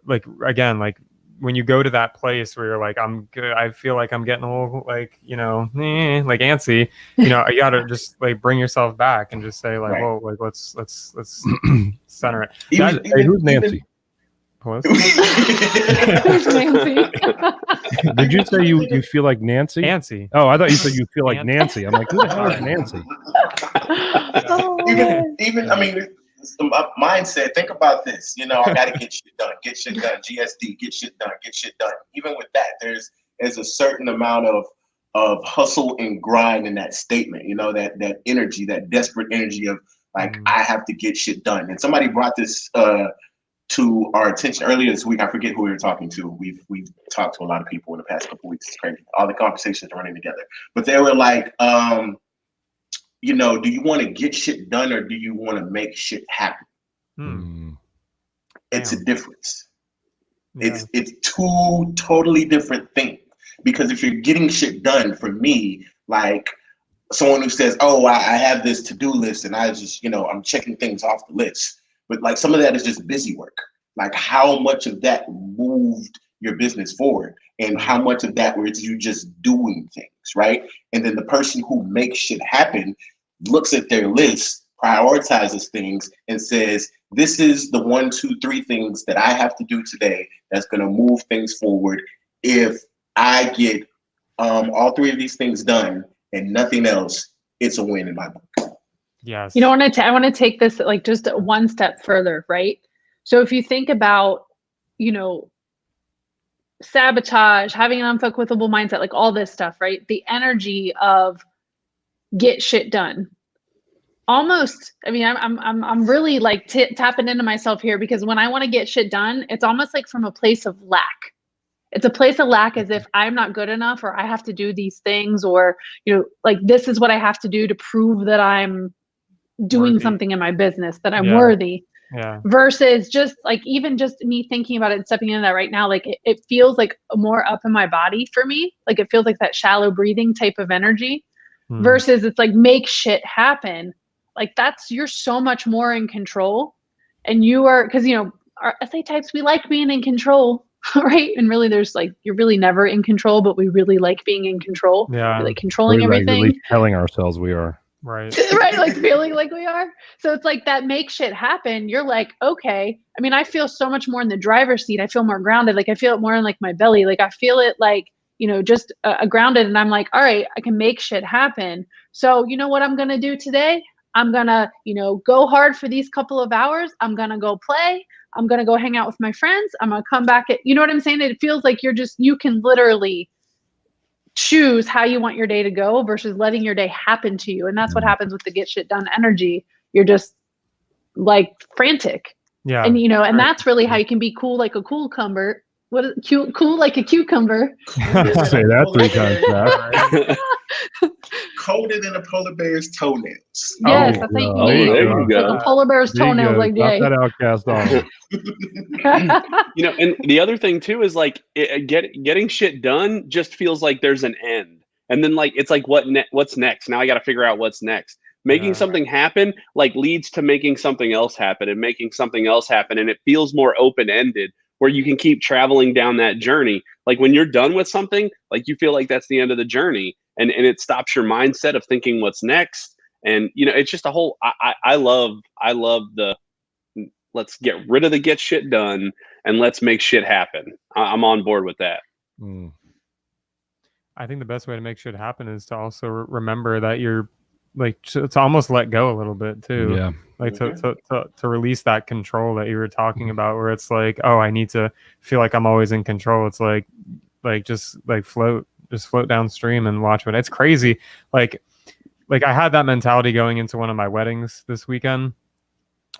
like, again, like, when you go to that place where you're like, I'm good, I feel like I'm getting a little, like, like antsy, you gotta just like bring yourself back and just say like, Right. whoa, like, let's center it. Hey, who's Nancy? Who's Nancy? Did you say you feel like Nancy? Nancy. Oh, I thought you said you feel like Nancy. I'm like, who the hell is Nancy? even I mean, mindset. Think about this. I got to get shit done. Get shit done. GSD. Get shit done. Get shit done. Even with that, there's a certain amount of hustle and grind in that statement. That energy, that desperate energy of like, I have to get shit done. And somebody brought this to our attention earlier this week. I forget who we were talking to. We've talked to a lot of people in the past couple of weeks. It's crazy. All the conversations are running together. But they were like, do you want to get shit done or do you want to make shit happen? It's a difference. Yeah. It's two totally different things. Because if you're getting shit done, for me, like someone who says, oh, I have this to-do list and I just, I'm checking things off the list. But like, some of that is just busy work. Like, how much of that moved your business forward and how much of that was you just doing things, right? And then the person who makes shit happen looks at their list, prioritizes things, and says, this is the 1, 2, 3 things that I have to do today that's going to move things forward. If I get all 3 of these things done and nothing else, it's a win in my book. Yes. I want to take this like just one step further, right? So if you think about, sabotage, having an unfuckwithable mindset, like all this stuff, right? The energy of get shit done. Almost, I mean, I'm really like tapping into myself here, because when I want to get shit done, it's almost like from a place of lack. It's a place of lack, as if I'm not good enough, or I have to do these things, or, like, this is what I have to do to prove that I'm doing something in my business, that I'm worthy. Yeah. Versus just like, even just me thinking about it and stepping into that right now, like it feels like more up in my body for me. Like, it feels like that shallow breathing type of energy versus it's like, make shit happen. Like, you're so much more in control, and you are, because, our SA types, we like being in control, right? And really there's like, you're really never in control, but we really like being in control. Yeah. We like controlling We're everything. At least telling ourselves we are. Right. Right, like feeling like we are. So it's like that make shit happen. You're like, okay. I mean, I feel so much more in the driver's seat. I feel more grounded. Like I feel it more in like my belly. Like I feel it like, just grounded. And I'm like, all right, I can make shit happen. So you know what I'm gonna do today? I'm gonna, go hard for these couple of hours. I'm gonna go play. I'm gonna go hang out with my friends. I'm gonna come back you know what I'm saying? It feels like you can literally choose how you want your day to go versus letting your day happen to you. And that's what happens with the get shit done energy. You're just like frantic. Yeah. And and that's really how you can be cool like a cucumber. What is cute? Cool like a cucumber. Say that 3 times fast. Colder than a polar bear's toenails. Yes, that's how you can there get you go. like a polar bear's toenails like Drop Jay. that outcast on. And the other thing too is like getting shit done just feels like there's an end, and then like it's like what's next? Now I got to figure out what's next. Making something happen like leads to making something else happen and making something else happen, and it feels more open ended where you can keep traveling down that journey. Like when you're done with something, like you feel like that's the end of the journey, and it stops your mindset of thinking what's next. And it's just a whole. I love the. Let's get rid of the get shit done and let's make shit happen. I'm on board with that. I think the best way to make shit happen is to also remember that you're like to almost let go a little bit too. Yeah. Like to release that control that you were talking about, where it's like, oh, I need to feel like I'm always in control. It's like just float downstream and watch what it's crazy. Like I had that mentality going into one of my weddings this weekend.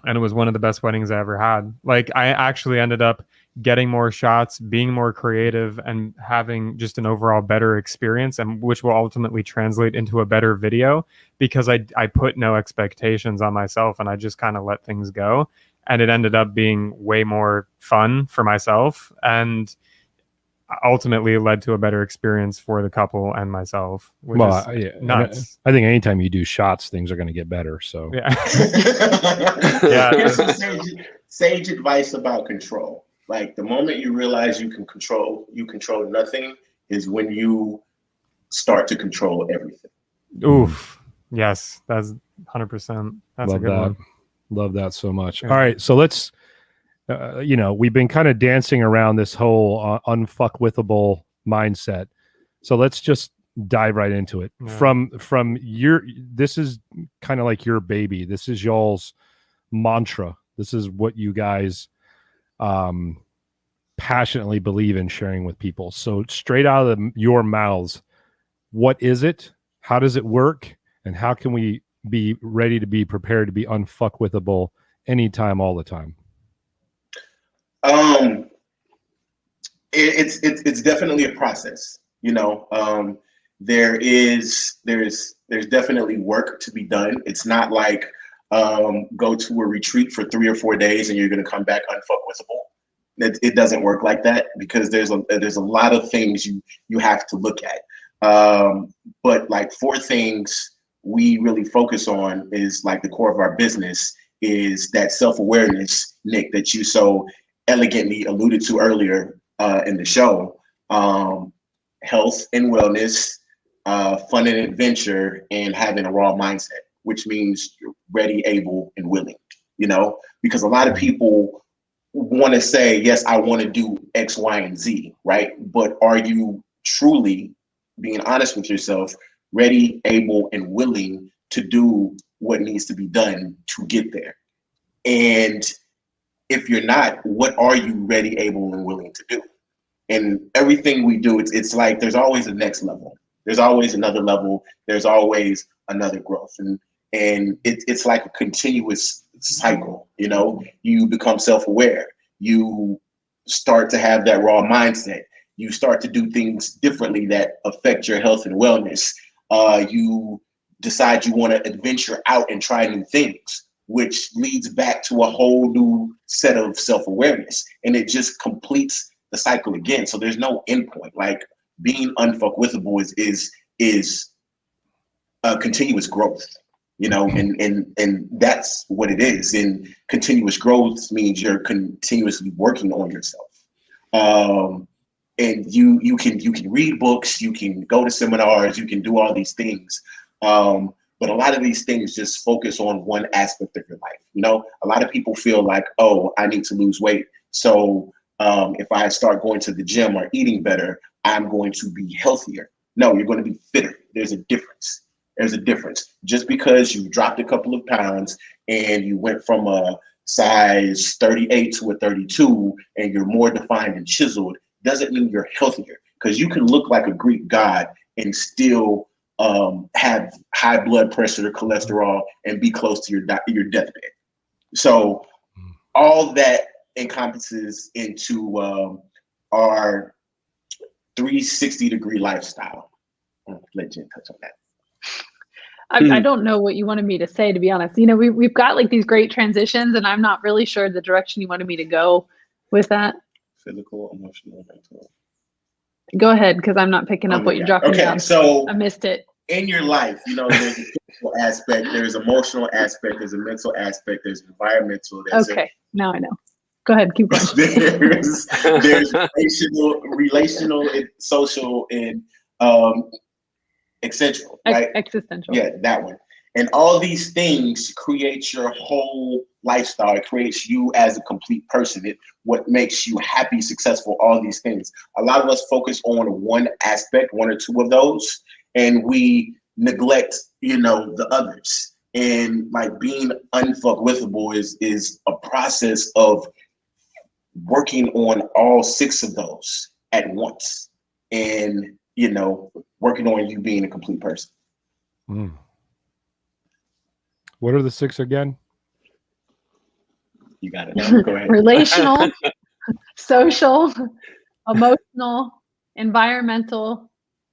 And it was one of the best weddings I ever had. Like I actually ended up getting more shots, being more creative, and having just an overall better experience, and which will ultimately translate into a better video because I put no expectations on myself and I just kind of let things go. And it ended up being way more fun for myself and ultimately led to a better experience for the couple and myself, which is nuts. I think anytime you do shots, things are going to get better. So yeah. Here's some sage advice about control. Like the moment you realize you control nothing is when you start to control everything. Oof. Yes, that's 100%. That's love a good one. Love that so much. Yeah. All right, so let's. We've been kind of dancing around this whole unfuckwithable mindset. So let's just dive right into it. Yeah. From this is kind of like your baby. This is y'all's mantra. This is what you guys passionately believe in sharing with people. So straight out of your mouths, what is it? How does it work? And how can we be ready to be prepared to be unfuckwithable anytime, all the time? It's definitely a process, there's definitely work to be done. It's not like go to a retreat for 3 or 4 days and you're going to come back unfuckwithable. It doesn't work like that because there's a lot of things you have to look at. But like 4 things we really focus on is like the core of our business is that self-awareness, Nick, that you so elegantly alluded to earlier in the show. Health and wellness, fun and adventure, and having a raw mindset, which means you're ready, able, and willing, because a lot of people want to say, yes, I want to do X, Y, and Z, right? But are you truly being honest with yourself, ready, able, and willing to do what needs to be done to get there? And if you're not, what are you ready, able, and willing to do? And everything we do, it's like there's always a next level. There's always another level. There's always another growth. And it's like a continuous cycle, You become self-aware. You start to have that raw mindset. You start to do things differently that affect your health and wellness. You decide you want to adventure out and try new things, which leads back to a whole new set of self-awareness. And it just completes the cycle again. So there's no endpoint. Like being unfuckwithable is a continuous growth, and that's what it is. And continuous growth means you're continuously working on yourself. And you can read books, you can go to seminars, you can do all these things. But a lot of these things just focus on one aspect of your life. You know, a lot of people feel like, oh, I need to lose weight. So if I start going to the gym or eating better, I'm going to be healthier. No, you're going to be fitter. There's a difference. There's a difference. Just because you dropped a couple of pounds and you went from a size 38 to a 32 and you're more defined and chiseled doesn't mean you're healthier, because you can look like a Greek god and still have high blood pressure, cholesterol, and be close to your deathbed. So all that encompasses into our 360-degree lifestyle. I'll let Jen touch on that. I don't know what you wanted me to say, to be honest. You know, we've got like these great transitions, and I'm not really sure the direction you wanted me to go with that. Physical, emotional, mental. Go ahead, because I'm not picking up what you're dropping down. So I missed it. In your life, you know, there's a physical aspect, there's emotional aspect, there's a mental aspect, there's environmental. Now I know. Go ahead, keep going. there's relational, and social, and essential, right? Existential. Yeah, that one. And all these things create your whole lifestyle. It creates you as a complete person. What makes you happy, successful, all these things. A lot of us focus on one aspect, one or two of those, and we neglect, you know, the others. And like being unfuckwithable is a process of working on all 6 of those at once, and, you know, working on you being a complete person. What are the 6 again? You got it. Go ahead. Relational, social, emotional, environmental,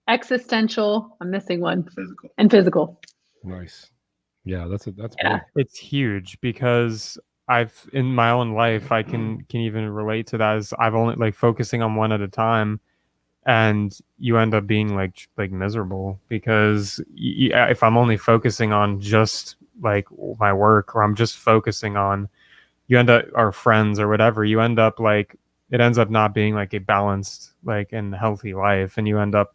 existential. I'm missing one. Physical. And physical. Nice. Yeah, that's Yeah. big. It's huge, because I've, in my own life, I can even relate to that, as I've only like focusing on one at a time, and you end up being like miserable, because if I'm only focusing on just like my work, or I'm just focusing on, you end up, our friends or whatever, you end up like, it ends up not being like a balanced, like, and healthy life, and you end up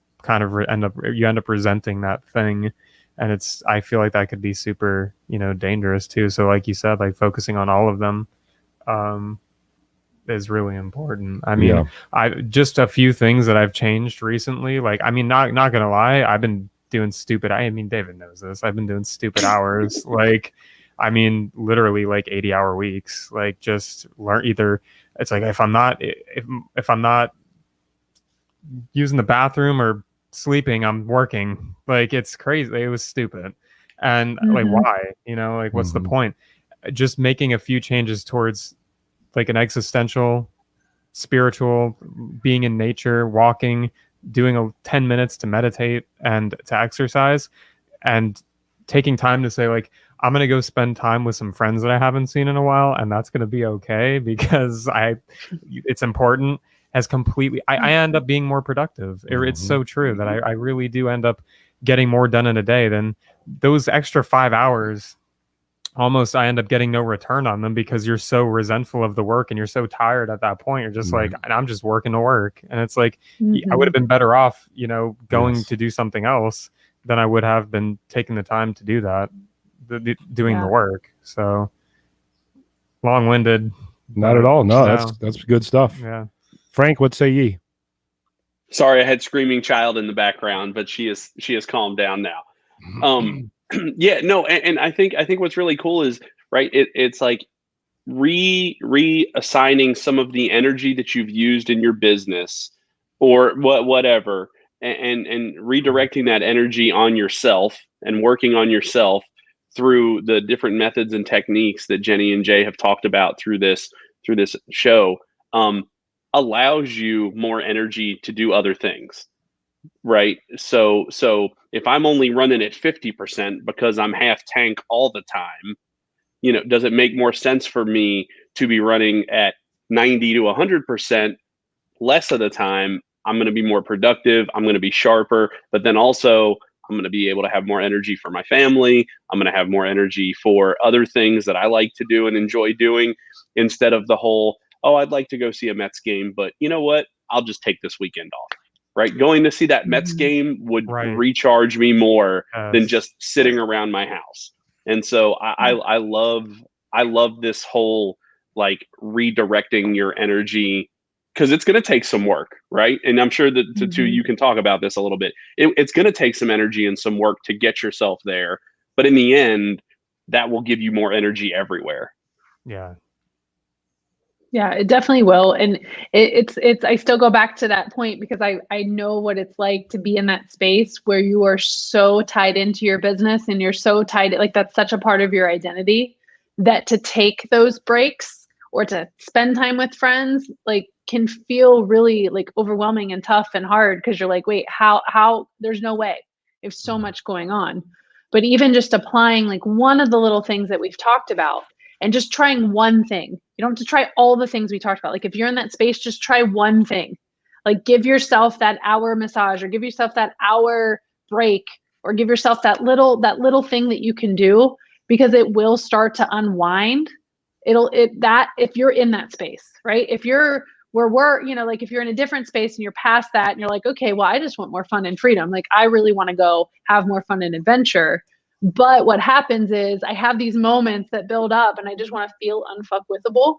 resenting that thing. And I feel like that could be super, you know, dangerous too. So like you said, like focusing on all of them is really important. I mean, I just a few things that I've changed recently. Like, I mean, not gonna lie, I've been doing stupid. I mean, David knows this. I've been doing stupid hours. Like, I mean, literally like 80-hour weeks. Like, just learn either. It's like if I'm not using the bathroom or sleeping, I'm working. Like, it's crazy. It was stupid. And like, why? You know, like, what's the point? Just making a few changes towards like an existential, spiritual, being in nature, walking, doing 10 minutes to meditate and to exercise, and taking time to say, like, I'm going to go spend time with some friends that I haven't seen in a while, and that's going to be okay, because it's important. Has completely, I end up being more productive. It's so true that I really do end up getting more done in a day than those extra 5 hours. Almost, I end up getting no return on them, because you're so resentful of the work and you're so tired at that point. You're just like, I'm just working to work. And it's like, I would have been better off, you know, going to do something else than I would have been taking the time to do that, doing the work. So long-winded. Not at all. No, that's good stuff. Yeah. Frank, what say ye? Sorry, I had screaming child in the background, but she has calmed down now. Yeah, no, and I think what's really cool is, right, it's like reassigning some of the energy that you've used in your business or whatever, and redirecting that energy on yourself and working on yourself through the different methods and techniques that Jenny and Jay have talked about through this show. Allows you more energy to do other things, right? So if I'm only running at 50% because I'm half tank all the time, you know, does it make more sense for me to be running at 90 to 100% less of the time? I'm going to be more productive. I'm going to be sharper, but then also I'm going to be able to have more energy for my family. I'm going to have more energy for other things that I like to do and enjoy doing, instead of the whole, oh, I'd like to go see a Mets game, but you know what? I'll just take this weekend off. right? Going to see that Mets game would recharge me more than just sitting around my house. And so I love this whole like redirecting your energy, because it's going to take some work, right? And I'm sure that the two, you can talk about this a little bit. It's going to take some energy and some work to get yourself there. But in the end, that will give you more energy everywhere. Yeah. Yeah, it definitely will. And it's I still go back to that point because I know what it's like to be in that space where you are so tied into your business and you're so tied, like that's such a part of your identity, that to take those breaks or to spend time with friends, like can feel really like overwhelming and tough and hard, because you're like, wait, how there's no way. There's so much going on. But even just applying like one of the little things that we've talked about and just trying one thing. You don't have to try all the things we talked about. Like if you're in that space, just try one thing. Like give yourself that hour massage, or give yourself that hour break, or give yourself that little thing that you can do, because it will start to unwind. If you're in that space, right? If you're where we're, like if you're in a different space and you're past that and you're like, okay, well, I just want more fun and freedom. Like I really want to go have more fun and adventure. But what happens is I have these moments that build up and I just want to feel unfuckwithable.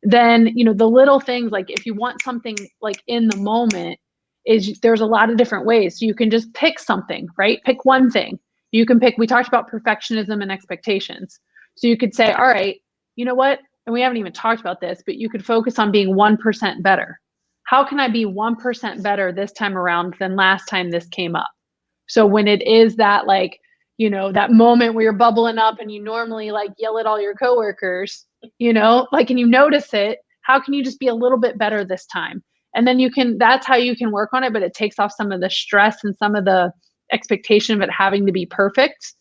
Then, the little things, like if you want something like in the moment, there's a lot of different ways. So you can just pick something, right? Pick one thing. You can pick, we talked about perfectionism and expectations. So you could say, all right, you know what? And we haven't even talked about this, but you could focus on being 1% better. How can I be 1% better this time around than last time this came up? So when it is that like, that moment where you're bubbling up and you normally like yell at all your coworkers, like, and you notice it, how can you just be a little bit better this time? And then that's how you can work on it, but it takes off some of the stress and some of the expectation of it having to be perfect.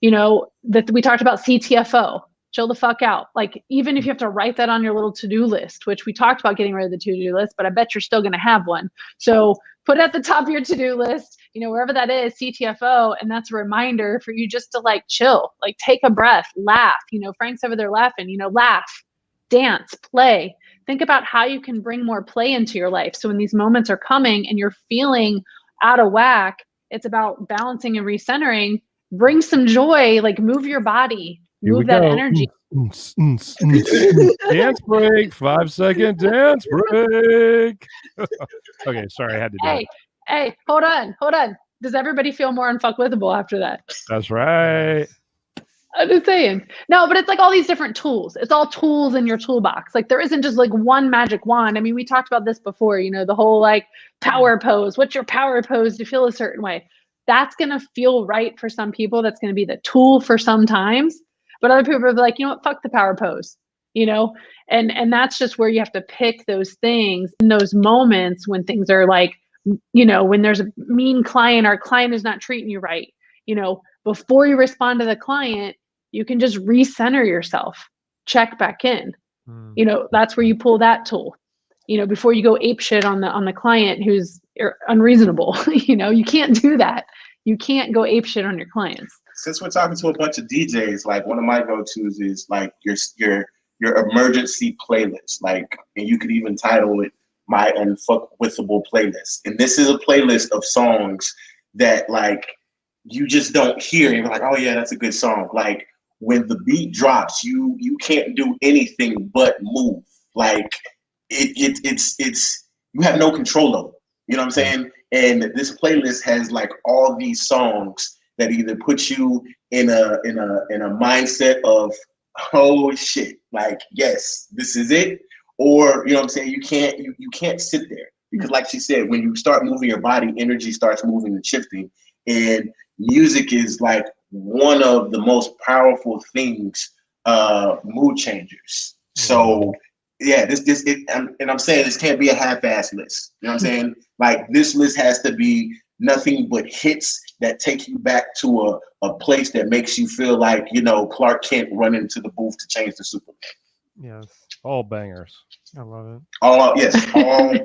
That we talked about CTFO, chill the fuck out. Like, even if you have to write that on your little to-do list, which we talked about getting rid of the to-do list, but I bet you're still going to have one. So put it at the top of your to-do list, wherever that is, CTFO. And that's a reminder for you just to like chill, like take a breath, laugh. Frank's over there laughing, laugh, dance, play. Think about how you can bring more play into your life. So when these moments are coming and you're feeling out of whack, it's about balancing and recentering. Bring some joy, like move your body, move that energy. Dance break, 5-second dance break. Okay, sorry, I had to do it. Hey, hold on. Does everybody feel more unfuckwithable after that? That's right. I'm just saying. No, but it's like all these different tools. It's all tools in your toolbox. Like there isn't just like one magic wand. I mean, we talked about this before, the whole like power pose. What's your power pose to feel a certain way? That's going to feel right for some people. That's going to be the tool for some times. But other people are like, you know what, fuck the power pose, and that's just where you have to pick those things in those moments when things are like, when there's a mean client, our client is not treating you right, before you respond to the client, you can just recenter yourself, check back in. That's where you pull that tool, before you go ape shit on the client who's unreasonable. You can't do that. You can't go ape shit on your clients. Since we're talking to a bunch of DJs, like one of my go-tos is like your emergency playlist. Like, and you could even title it my Unfuckwithable playlist. And this is a playlist of songs that like you just don't hear. And you're like, oh yeah, that's a good song. Like when the beat drops, you can't do anything but move. Like it's you have no control over it. You know what I'm saying? And this playlist has like all these songs that either put you in a mindset of, oh shit, like yes, this is it, or you know what I'm saying, you can't sit there, because like she said, when you start moving your body, energy starts moving and shifting, and music is like one of the most powerful things, mood changers. So yeah, I'm saying this can't be a half-ass list. You know what I'm saying? Like this list has to be nothing but hits that take you back to a place that makes you feel like, Clark Kent running into the booth to change the Superman. Yes. All bangers. I love it. All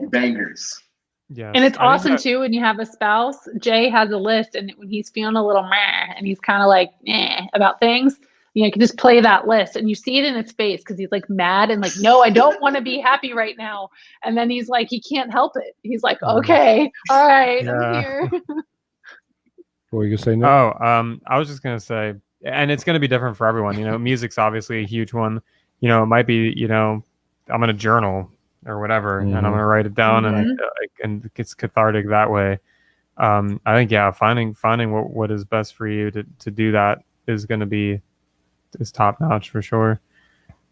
bangers. Yeah. And it's awesome too when you have a spouse. Jay has a list, and when he's feeling a little meh and he's kind of like about things, you can just play that list, and you see it in his face because he's like mad and like, no, I don't want to be happy right now. And then he's like, he can't help it. He's like, okay, all right, I'm here. What were you gonna say? Nick? I was just gonna say, and it's gonna be different for everyone. Music's obviously a huge one. It might be, I'm gonna journal or whatever, and I'm gonna write it down, and it's cathartic that way. I think finding what is best for you to do that is top notch for sure.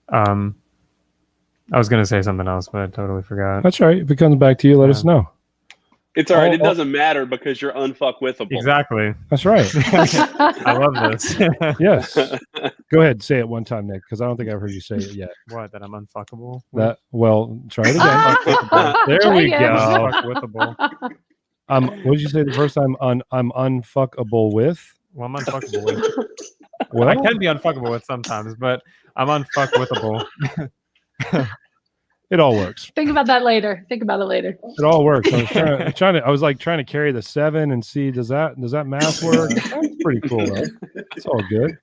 I was gonna say something else, but I totally forgot. That's right. If it comes back to you, let us know. It's all right. It doesn't matter because you're unfuckwithable. Exactly. That's right. I love this. Yes. Go ahead. Say it one time, Nick, because I don't think I've heard you say it yet. What? That I'm unfuckable? Try it again. There we go. Unfuckwithable. What did you say the first time? I'm unfuckable with? Well, I'm unfuckable with. Well, I can be unfuckable with sometimes, but I'm unfuckwithable. It all works. Think about that later. Think about it later. It all works. I was trying to carry the 7 and see does that math work? That's pretty cool, though. It's all good.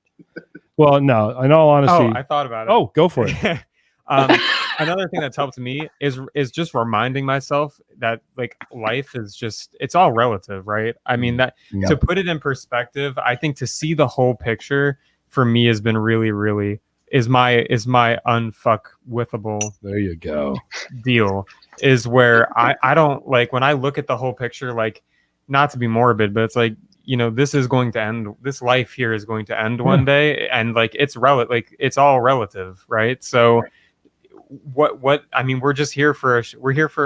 Well, no, in all honesty. I thought about it. Oh, go for it. Another thing that's helped me is just reminding myself that like life is it's all relative, right? I mean to put it in perspective, I think to see the whole picture for me has been really, really is my unfuckwithable. There you go. Deal is where I don't like when I look at the whole picture, like not to be morbid, but it's like, this is going to end. This life here is going to end one day, and like it's it's all relative, right? So what I mean, we're just here for a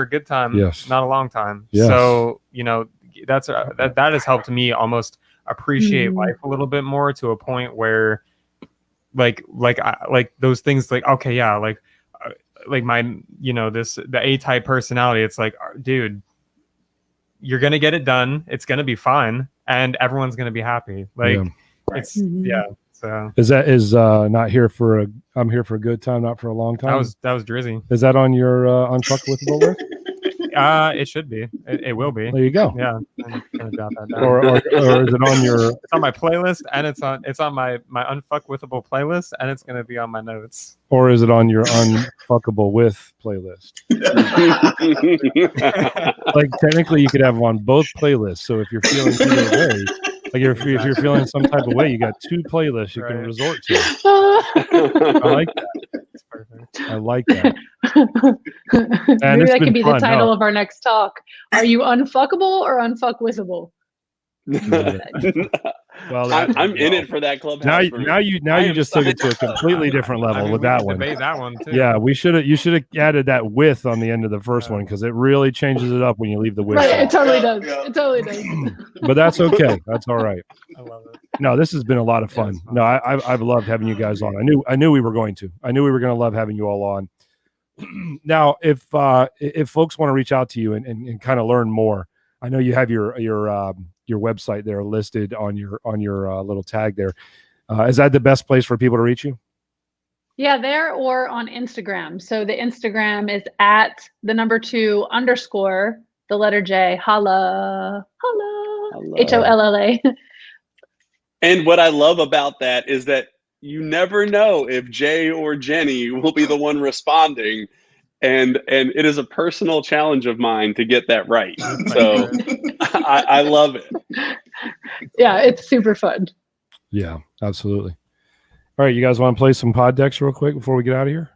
good time, not a long time. Yes. So that has helped me almost appreciate life a little bit more to a point where like those things like okay, yeah, like my the A-type personality, it's like, dude, you're gonna get it done, it's gonna be fine, and everyone's gonna be happy. Like it's so is not here for I'm here for a good time, not for a long time. That was Drizzy. Is that on your Unfuckwithable list? It should be. It will be. There you go. Yeah. I'm gonna jot that down. Or is it on your? It's on my playlist, and it's on my Unfuckwithable playlist, and it's gonna be on my notes. Or is it on your Unfuckable with playlist? Like technically, you could have them on both playlists. So if you're feeling either way, like if you're feeling some type of way, you got 2 playlists you can resort to. I like that. It's perfect. I like that. Maybe that could be the title of our next talk. Are you unfuckable or unfuckwithable? Well, I'm in it for that Clubhouse. Now you just took it to a completely different level with that one. Debate that one too. Yeah, you should have added that with on the end of the first one because it really changes it up when you leave the with. Right, it totally does. It totally does. But that's okay. That's all right. I love it. No, this has been a lot of fun. No, I've loved having you guys on. I knew we were going to. I knew we were going to love having you all on. Now, if folks want to reach out to you and kind of learn more, I know you have your website there listed on your little tag there. Is that the best place for people to reach you? Yeah, there or on Instagram. So the Instagram is at __ the letter J, Holla, Holla. And what I love about that is that you never know if Jay or Jenny will be the one responding. And it is a personal challenge of mine to get that right. So I love it. Yeah, it's super fun. Yeah, absolutely. All right, you guys want to play some pod decks real quick before we get out of here?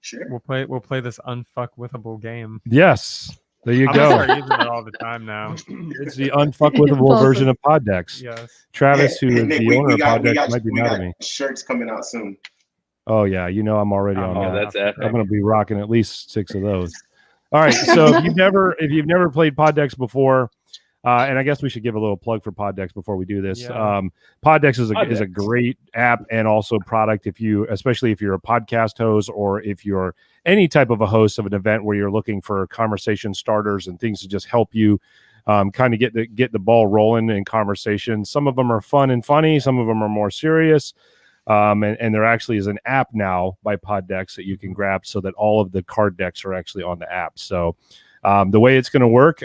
Sure. We'll play this Unfuckwithable game. Yes. There you I'm go. gonna start using it all the time now. It's the Unfuckwithable version of pod decks. Yes. Travis, who is Nick, the owner of pod decks, might be mad at me. Shirts coming out soon. Oh yeah, I'm already on that. That's epic. I'm going to be rocking at least 6 of those. All right, so if you've never played pod decks before, and I guess we should give a little plug for pod decks before we do this. Yeah. Pod decks is a great app and also product especially if you're a podcast host or if you're any type of a host of an event where you're looking for conversation starters and things to just help you kind of get the ball rolling in conversation. Some of them are fun and funny. Some of them are more serious. And there actually is an app now by Pod Decks that you can grab so that all of the card decks are actually on the app. So The way it's going to work,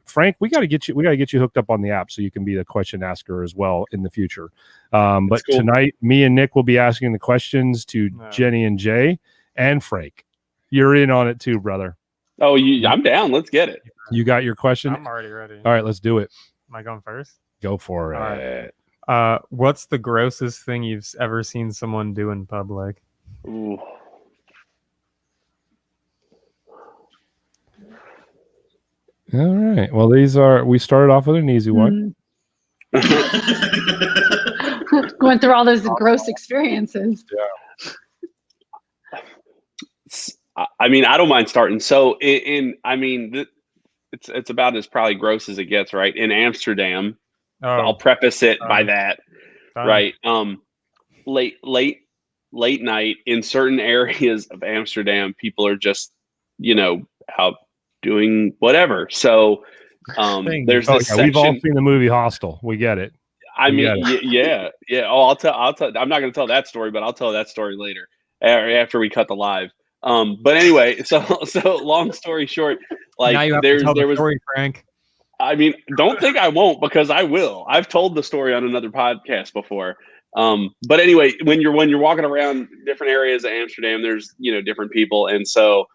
Frank, we got to get you hooked up on the app so you can be the question asker as well in the future. But cool. Tonight, me and Nick will be asking the questions to Jenny and Jay and Frank. You're in on it too, brother. Oh, I'm down. Let's get it. You got your question? I'm already ready. All right, let's do it. Am I going first? Go for All it. right. What's the grossest thing you've ever seen someone do in public? Ooh. All right. Well, we started off with an easy one. Going through all those gross experiences. Yeah. I mean, I don't mind starting. So it's about as probably gross as it gets, right? In Amsterdam, I'll preface it by that, right? Late night in certain areas of Amsterdam, people are just, out doing whatever. So there's this section. We've all seen the movie Hostel. We get it. Yeah. Oh, I'll tell. I'm not going to tell that story, but I'll tell that story later after we cut the live. But anyway, so long story short, like now you have to tell the story, Frank. I mean, don't think I won't, because I will. I've told the story on another podcast before. But anyway, when you're walking around different areas of Amsterdam, there's different people, and so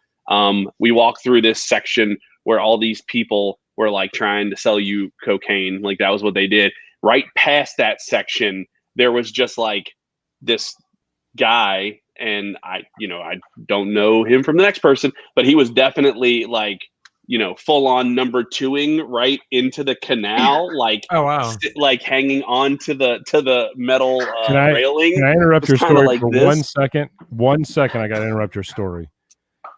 we walk through this section where all these people were like trying to sell you cocaine, like that was what they did. Right past that section, there was just like this guy, and I don't know him from the next person, but he was definitely like, full on number 2ing right into the canal, like, oh wow, like hanging on to the metal railing. Can I interrupt your story like for this. 1 second? 1 second, I got to interrupt your story.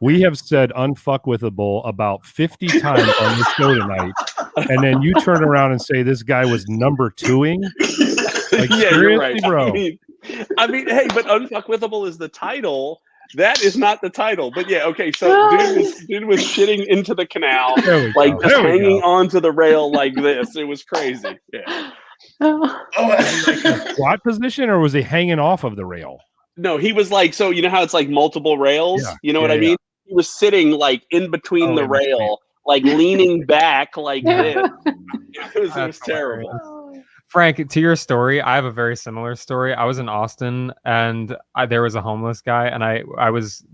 We have said Unfuckwithable about 50 times on this show tonight, and then you turn around and say this guy was number 2ing? Like, yeah, seriously, you're right, bro. I mean, hey, but Unfuckwithable is the title. That is not the title. But yeah, okay. So dude was shitting into the canal, like just hanging onto the rail like this. It was crazy. Yeah. Squat position, or was he hanging off of the rail? No, he was like, so you know how it's like multiple rails? Yeah. You know what I mean? He was sitting like in between the rail, like leaning back like this. It was terrible. Frank, to your story, I have a very similar story. I was in Austin, and there was a homeless guy, and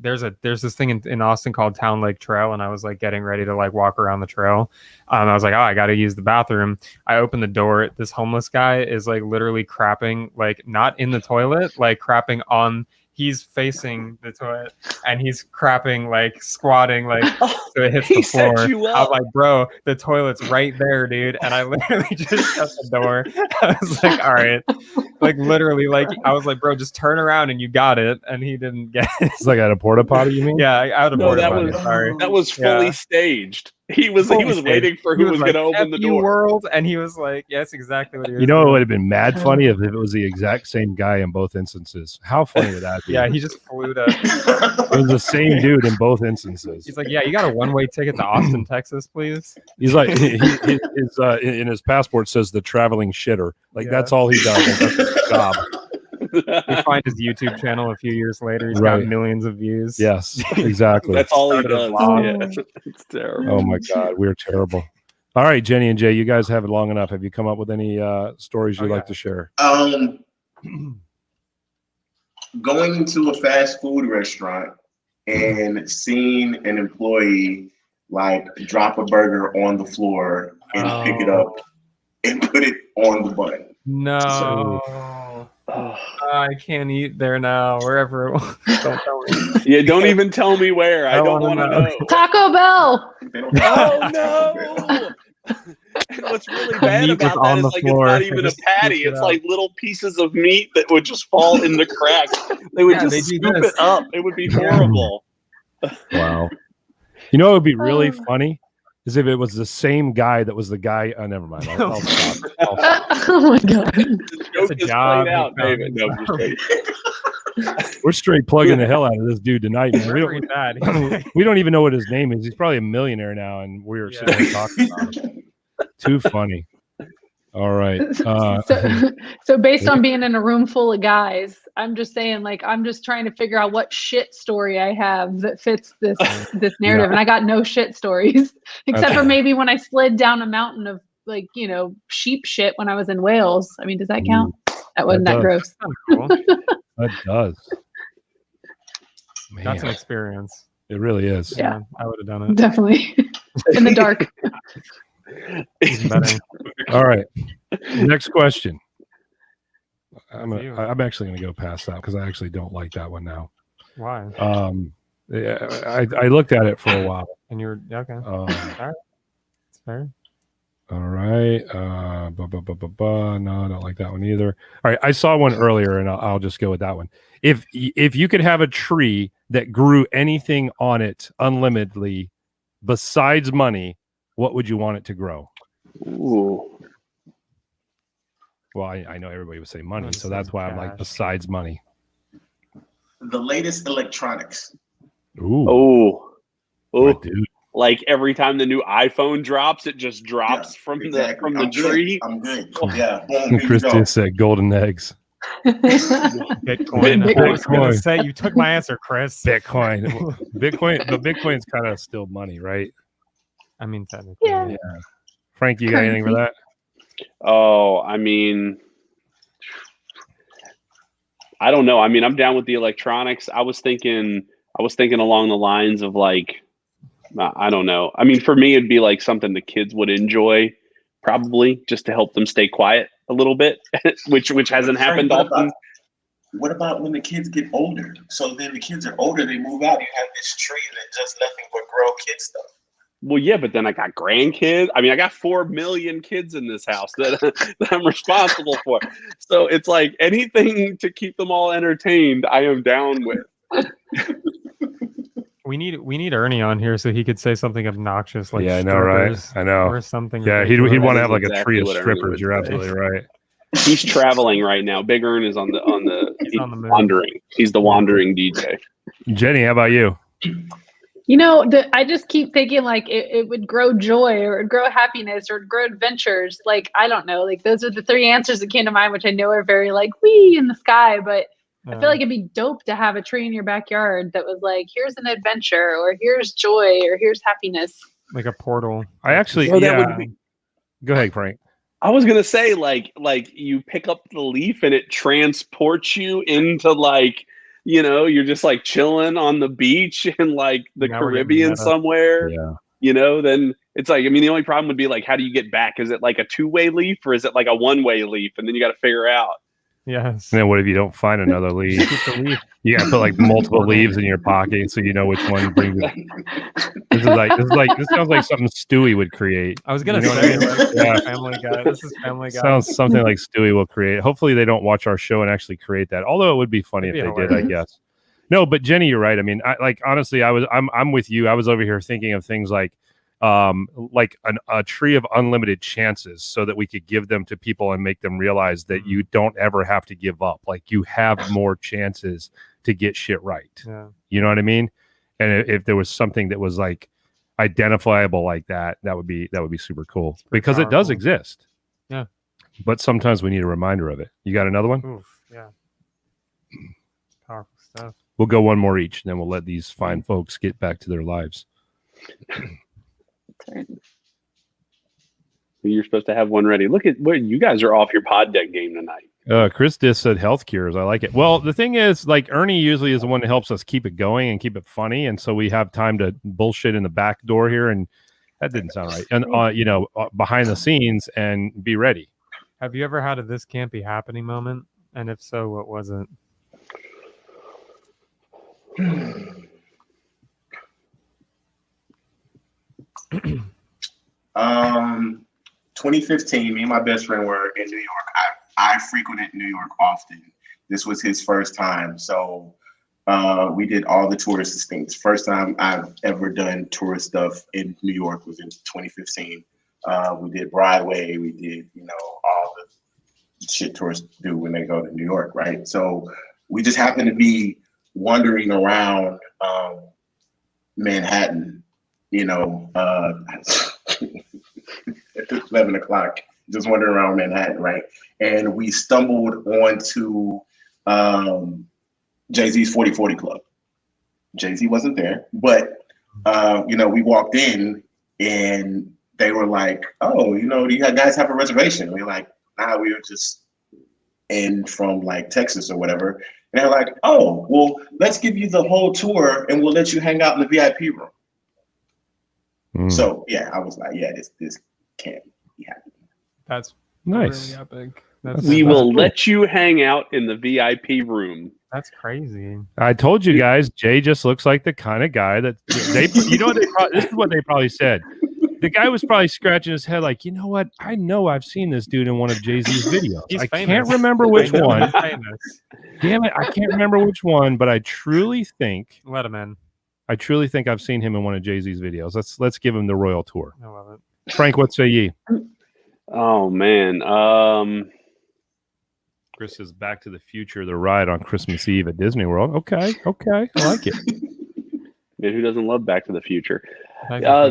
there's this thing in Austin called Town Lake Trail, and I was like getting ready to like walk around the trail. I was like, oh, I got to use the bathroom. I opened the door. This homeless guy is like literally crapping, like not in the toilet, like crapping on. He's facing the toilet and he's crapping, like squatting, like so it hits the floor. I was like, bro, the toilet's right there, dude. And I literally just shut the door. I was like, all right. Like literally, like I was like, bro, just turn around and you got it. And he didn't get it. It's like at a porta potty, you mean? Yeah, out of porta potty. Sorry. That was fully staged. He was waiting for who was going to open the door. World, and he was like, yeah, that's exactly what he was doing. It would have been mad funny if it was the exact same guy in both instances. How funny would that be? Yeah, he just flew to. It was the same dude in both instances. He's like, yeah, you got a one-way ticket to Austin, Texas, please. He's like, in his passport says the traveling shitter. Like that's all he does. That's his job. You find his YouTube channel a few years later. He's got millions of views. Yes, exactly. That's all he does. Yeah, it's terrible. Oh my God, we're terrible. All right, Jenny and Jay, you guys have it long enough. Have you come up with any stories you'd like to share? Going into a fast food restaurant and seeing an employee like drop a burger on the floor and pick it up and put it on the bun. No. I can't eat there now. Wherever it was. Don't tell me. Yeah, don't even tell me where. I don't want to know. Taco Bell. Oh no! And what's really bad about that is like it's not even a patty. It's like little pieces of meat that would just fall in the cracks. They would just scoop it up. It would be horrible. Wow. You know what would be really funny? Is if it was the same guy that was the guy. Oh, never mind. I'll stop. Oh my God. That's a job. Out, David. No, we're straight plugging the hell out of this dude tonight. Man. We don't even know what his name is. He's probably a millionaire now, and we're sitting here talking about him. Too funny. All right. So based on being in a room full of guys, I'm just saying, like, I'm just trying to figure out what shit story I have that fits this narrative. And I got no shit stories, except for maybe when I slid down a mountain of, like, you know, sheep shit when I was in Wales. I mean, does that count? That wasn't that gross. Cool. That does. Man, that's an experience. It really is. Yeah, I would have done it. Definitely. In the dark. All right. Next question. I'm actually going to go past that because I actually don't like that one now. Why? I looked at it for a while. And you're okay. All right. It's fair. All right. No, I don't like that one either. All right. I saw one earlier, and I'll just go with that one. If you could have a tree that grew anything on it unlimitedly besides money, what would you want it to grow? Ooh. Well, I know everybody would say money, so that's why I'm like, besides money. The latest electronics. Ooh. Oh, dude. Like every time the new iPhone drops, it just drops from the tree. I'm good. Yeah. Boom, Chris just said golden eggs. Bitcoin. I was going to say, you took my answer, Chris. Bitcoin, but Bitcoin's kind of still money, right? I mean, technically. Yeah. Frank, you got anything for that? Oh, I mean, I don't know. I mean, I'm down with the electronics. I was thinking along the lines of, like, I don't know. I mean, for me, it'd be like something the kids would enjoy, probably, just to help them stay quiet a little bit, which hasn't happened often. What about when the kids get older? So then the kids are older, they move out. You have this tree that just nothing but grow kid stuff. Well, yeah, but then I got grandkids. I mean, I got 4 million kids in this house that I'm responsible for. So it's like anything to keep them all entertained, I am down with. We need Ernie on here so he could say something obnoxious like I know, right? I know. Or something. Yeah, he'd want to have like a tree of strippers. You're say. absolutely right. He's traveling right now. Big Ern is on the he's on the move. wandering. He's the wandering DJ. Jenny, how about you? You know, I just keep thinking, like, it would grow joy, or it would grow happiness, or it would grow adventures. Like, I don't know. Like, those are the 3 answers that came to mind, which I know are very, like, wee in the sky. But I feel like it'd be dope to have a tree in your backyard that was like, here's an adventure, or here's joy, or here's happiness. Like a portal. I actually, That would be... Go ahead, Frank. I was gonna say, like you pick up the leaf and it transports you into, like, you know, you're just like chilling on the beach in like the Caribbean somewhere. Yeah. You know, then it's like, I mean, the only problem would be, like, how do you get back? Is it like a 2-way leaf, or is it like a 1-way leaf? And then you got to figure out. Yes. And then what if you don't find another leaf? You got to put like multiple leaves in your pocket so you know which one brings it. This sounds like something Stewie would create. I was gonna say, like, Family Guy. This is Family Guy. Sounds something like Stewie will create. Hopefully they don't watch our show and actually create that. Although it would be funny if they did, I guess. No, but Jenny, you're right. I mean, honestly, I'm with you. I was over here thinking of things like a tree of unlimited chances, so that we could give them to people and make them realize that you don't ever have to give up. Like, you have more chances to get shit right. Yeah. You know what I mean? And if there was something that was like identifiable like that, that would be super cool, because it does exist. Yeah. But sometimes we need a reminder of it. You got another one? Oof, yeah. Powerful stuff. We'll go one more each, and then we'll let these fine folks get back to their lives. You're supposed to have one ready. Look at where you guys are off your pod deck game tonight. Chris just said health cures. I like it. Well, the thing is, like, Ernie usually is the one that helps us keep it going and keep it funny, and so we have time to bullshit in the back door here, and that didn't sound right. And behind the scenes, and be ready. Have you ever had a "this can't be happening" moment? And if so, what was it? 2015, me and my best friend were in New York. I frequented New York often. This was his first time. So we did all the tourist things. First time I've ever done tourist stuff in New York was in 2015. We did Broadway. We did, all the shit tourists do when they go to New York, right? So we just happened to be wandering around Manhattan, at 11 o'clock just wandering around Manhattan, right? And we stumbled onto Jay-Z's 40/40 Club. Jay-Z wasn't there, but we walked in and they were like, "Oh, do you guys have a reservation?" And we were like, "Nah, we were just in from like Texas or whatever." And they're like, "Oh, well, let's give you the whole tour and we'll let you hang out in the VIP room." So yeah, I was like, "Yeah, this can't be happening." That's nice. really epic. We will let you hang out in the VIP room. That's crazy. I told you guys, Jay just looks like the kind of guy that they. This is what they probably said. The guy was probably scratching his head, like, you know what? I know I've seen this dude in one of Jay-Z's videos. He's I famous. can't remember which one. He's famous. Damn it, I can't remember which one, but I truly think. Let him in. I truly think I've seen him in one of Jay-Z's videos. Let's give him the royal tour. I love it. Frank, what say ye? Oh man. Chris is Back to the Future, the ride on Christmas Eve at Disney World. Okay, I like it. Man, who doesn't love Back to the Future? Yeah,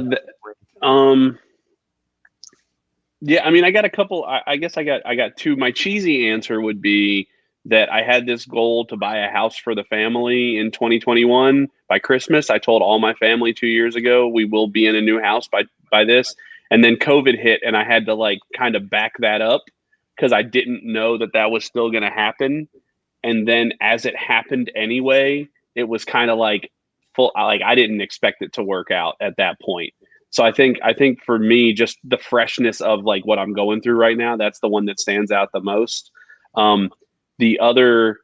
I mean, I got a couple. I guess I got two. My cheesy answer would be that I had this goal to buy a house for the family in 2021 by Christmas. I told all my family 2 years ago we will be in a new house by this, and then COVID hit, and I had to like kind of back that up because I didn't know that was still going to happen. And then as it happened anyway, it was kind of like full. Like I didn't expect it to work out at that point. So I think for me, just the freshness of like what I'm going through right now, that's the one that stands out the most. The other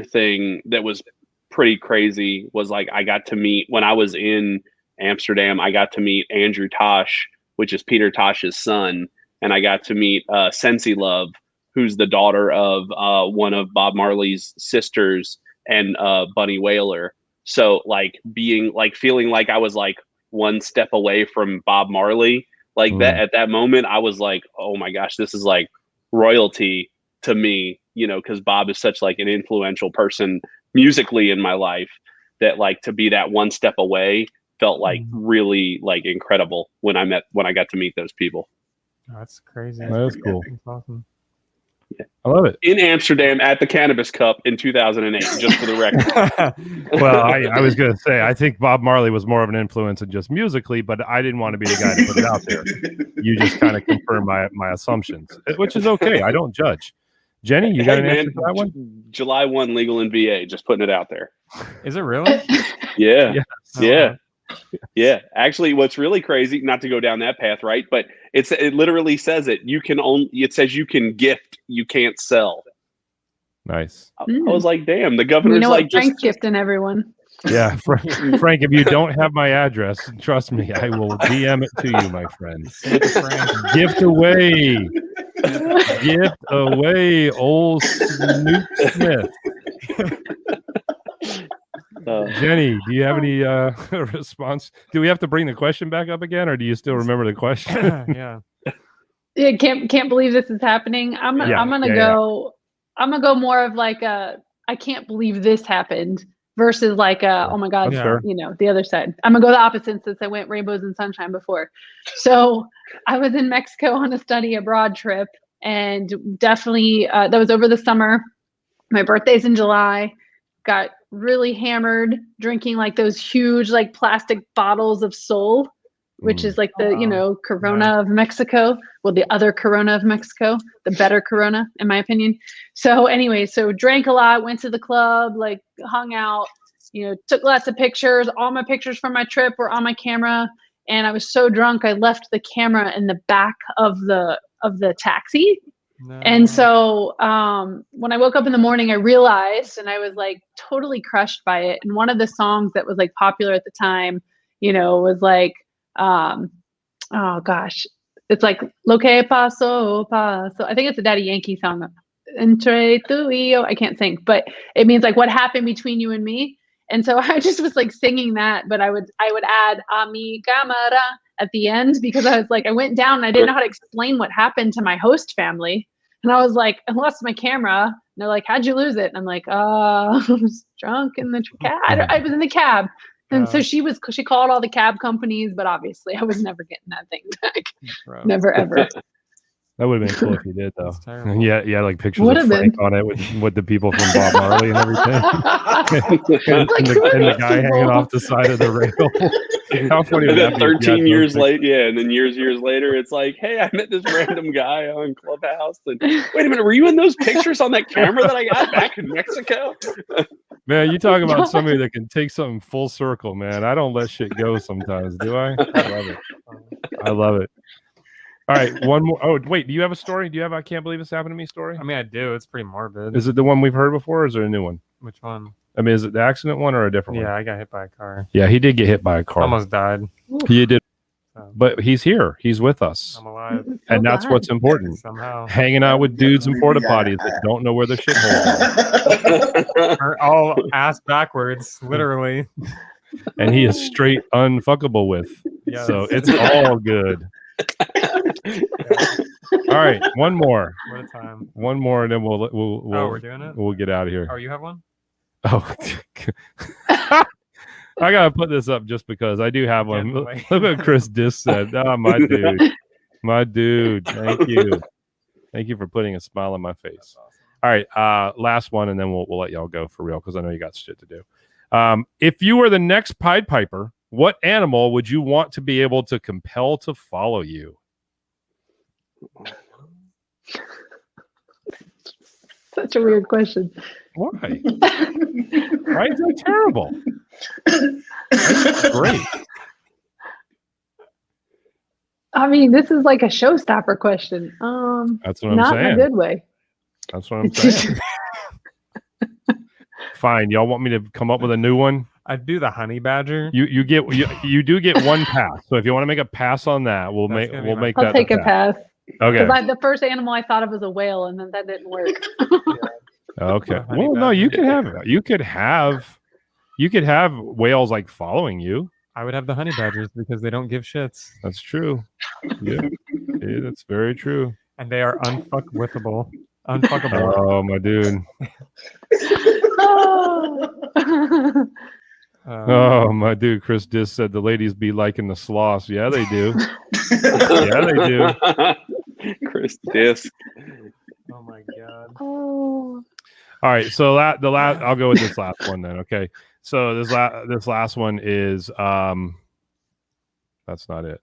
thing that was pretty crazy was like I got to meet when I was in Amsterdam. I got to meet Andrew Tosh, which is Peter Tosh's son, and I got to meet Sensi Love, who's the daughter of one of Bob Marley's sisters and Bunny Wailer. So like feeling like I was like one step away from Bob Marley, like that at that moment, I was like, oh my gosh, this is like royalty to me, because Bob is such like an influential person musically in my life that like to be that one step away felt like really like incredible when I got to meet those people. Oh, that's crazy. That's cool. That's awesome. Yeah. I love it. In Amsterdam at the Cannabis Cup in 2008, just for the record. Well, I was going to say, I think Bob Marley was more of an influence than just musically, but I didn't want to be the guy to put it out there. You just kind of confirm my assumptions, which is okay. I don't judge. Jenny, you got an answer for that one? July 1, legal in VA, just putting it out there. Is it really? Yeah. Yes. Yeah. Yeah. Actually, what's really crazy, not to go down that path, right? But it literally says it. It says you can gift, you can't sell. Nice. I was like, damn, the governor's like Frank's gifting everyone. Yeah, Frank, if you don't have my address, trust me, I will DM it to you, my friends. Gift away. Gift away, old Snoop Smith. Jenny, do you have any response? Do we have to bring the question back up again, or do you still remember the question? Yeah. Yeah, can't believe this is happening. I'm gonna go more of like a I can't believe this happened versus like a oh my god, the other side. I'm gonna go the opposite since I went rainbows and sunshine before. So I was in Mexico on a study abroad trip, and definitely that was over the summer. My birthday's in July. Got really hammered drinking like those huge like plastic bottles of Sol, which is like the Corona of Mexico. Well, the other Corona of Mexico, the better Corona in my opinion. So anyway, drank a lot, went to the club, like hung out, took lots of pictures. All my pictures from my trip were on my camera, and I was so drunk I left the camera in the back of the taxi. No. And so when I woke up in the morning, I realized, and I was like totally crushed by it. And one of the songs that was like popular at the time, was like, oh gosh, it's like Lo que pasó, pasó. I think it's a Daddy Yankee song. Entre tú y yo. I can't sing, but it means like what happened between you and me. And so I just was like singing that, but I would add a mi cámara at the end because I was like, I went down and I didn't know how to explain what happened to my host family. And I was like, I lost my camera. And they're like, how'd you lose it? And I'm like, I was drunk in the cab. I was in the cab. And so she called all the cab companies, but obviously I was never getting that thing back. Never, ever. That would have been cool if you did, though. That's terrible. Yeah, like pictures Would've of Frank been. on it with the people from Bob Marley and everything. and, Like, the guy hanging people. off the side of the rail. How funny would And that then be? 13 years later, and then years later, it's like, hey, I met this random guy on Clubhouse. And wait a minute, were you in those pictures on that camera that I got back in Mexico? Man, you talk about somebody that can take something full circle, man. I don't let shit go sometimes, do I? I love it. I love it. All right, one more. Oh, wait, do you have a story? Do you have I can't believe this happened to me story? I mean, I do. It's pretty morbid. Is it the one we've heard before, or is there a new one? Which one? I mean, is it the accident one or a different one? Yeah, I got hit by a car. Yeah, he did get hit by a car. Almost died. He did, So, but he's here. He's with us, I'm alive and that's what's important. somehow. Hanging out with dudes in porta potties that don't know where the shitholes are, Or all ass backwards, literally. and he is straight unfuckable with. Yes. So it's all good. All right, one more, What a time. and then Oh, we're doing it? we'll get out of here. Oh, you have one? Oh, I gotta put this up just because I do have one. Look what Chris Dis said. Oh, my dude. Thank you for putting a smile on my face. All right, last one, and then we'll let y'all go for real because I know you got shit to do. If you were the next Pied Piper, what animal would you want to be able to compel to follow you? Such a weird question. Why? Why is that terrible? That's great. I mean, this is like a showstopper question. That's what I'm not saying. in a good way. That's what I'm saying. Fine. Y'all want me to come up with a new one? I'd do the honey badger. You do get one pass. So if you want to make a pass on that, we'll make that. I'll take a pass. Okay. The first animal I thought of was a whale, and then that didn't work. Okay. Honey Well, no, you could badger. you could have whales like following you. I would have the honey badgers because they don't give shits. That's true. Yeah, that's very true. And they are unfuckwithable. Unfuckable. Oh, my dude. Oh, my dude. Chris Dis said the ladies be liking the sloths. Yeah, they do. Yeah, they do. Chris Disc. Oh my god. Oh. All right, so I'll go with this last one then. Okay, so this last one is that's not it.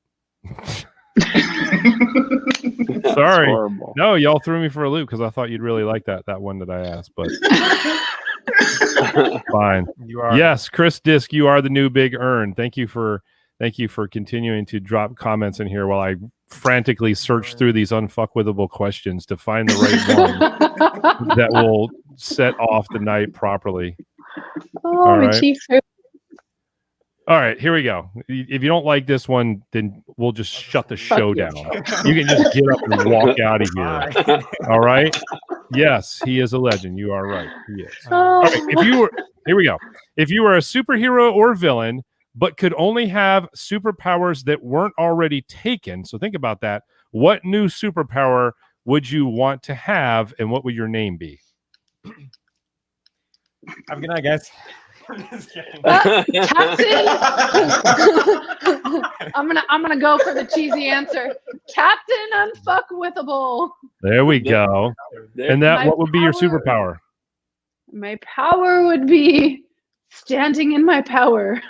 Sorry, Horrible. no, y'all threw me for a loop because I thought you'd really like that one that I asked, but fine. You are. Yes, Chris Disc, you are the new big earn. Thank you for continuing to drop comments in here while I frantically search through these unfuckwithable questions to find the right one that will set off the night properly. Oh, All my right. cheeks hurt. All right, here we go. If you don't like this one, then we'll just shut the show you. down. You can just get up and walk out of here. All right? Yes, he is a legend. You are right. He is. All right, here we go. If you were a superhero or villain, but could only have superpowers that weren't already taken. So think about that. What new superpower would you want to have, and what would your name be? Have a good night, guys. Captain. I'm gonna go for the cheesy answer. Captain Unfuckwithable. There we go. And that, My what would be your power- superpower? My power would be standing in my power.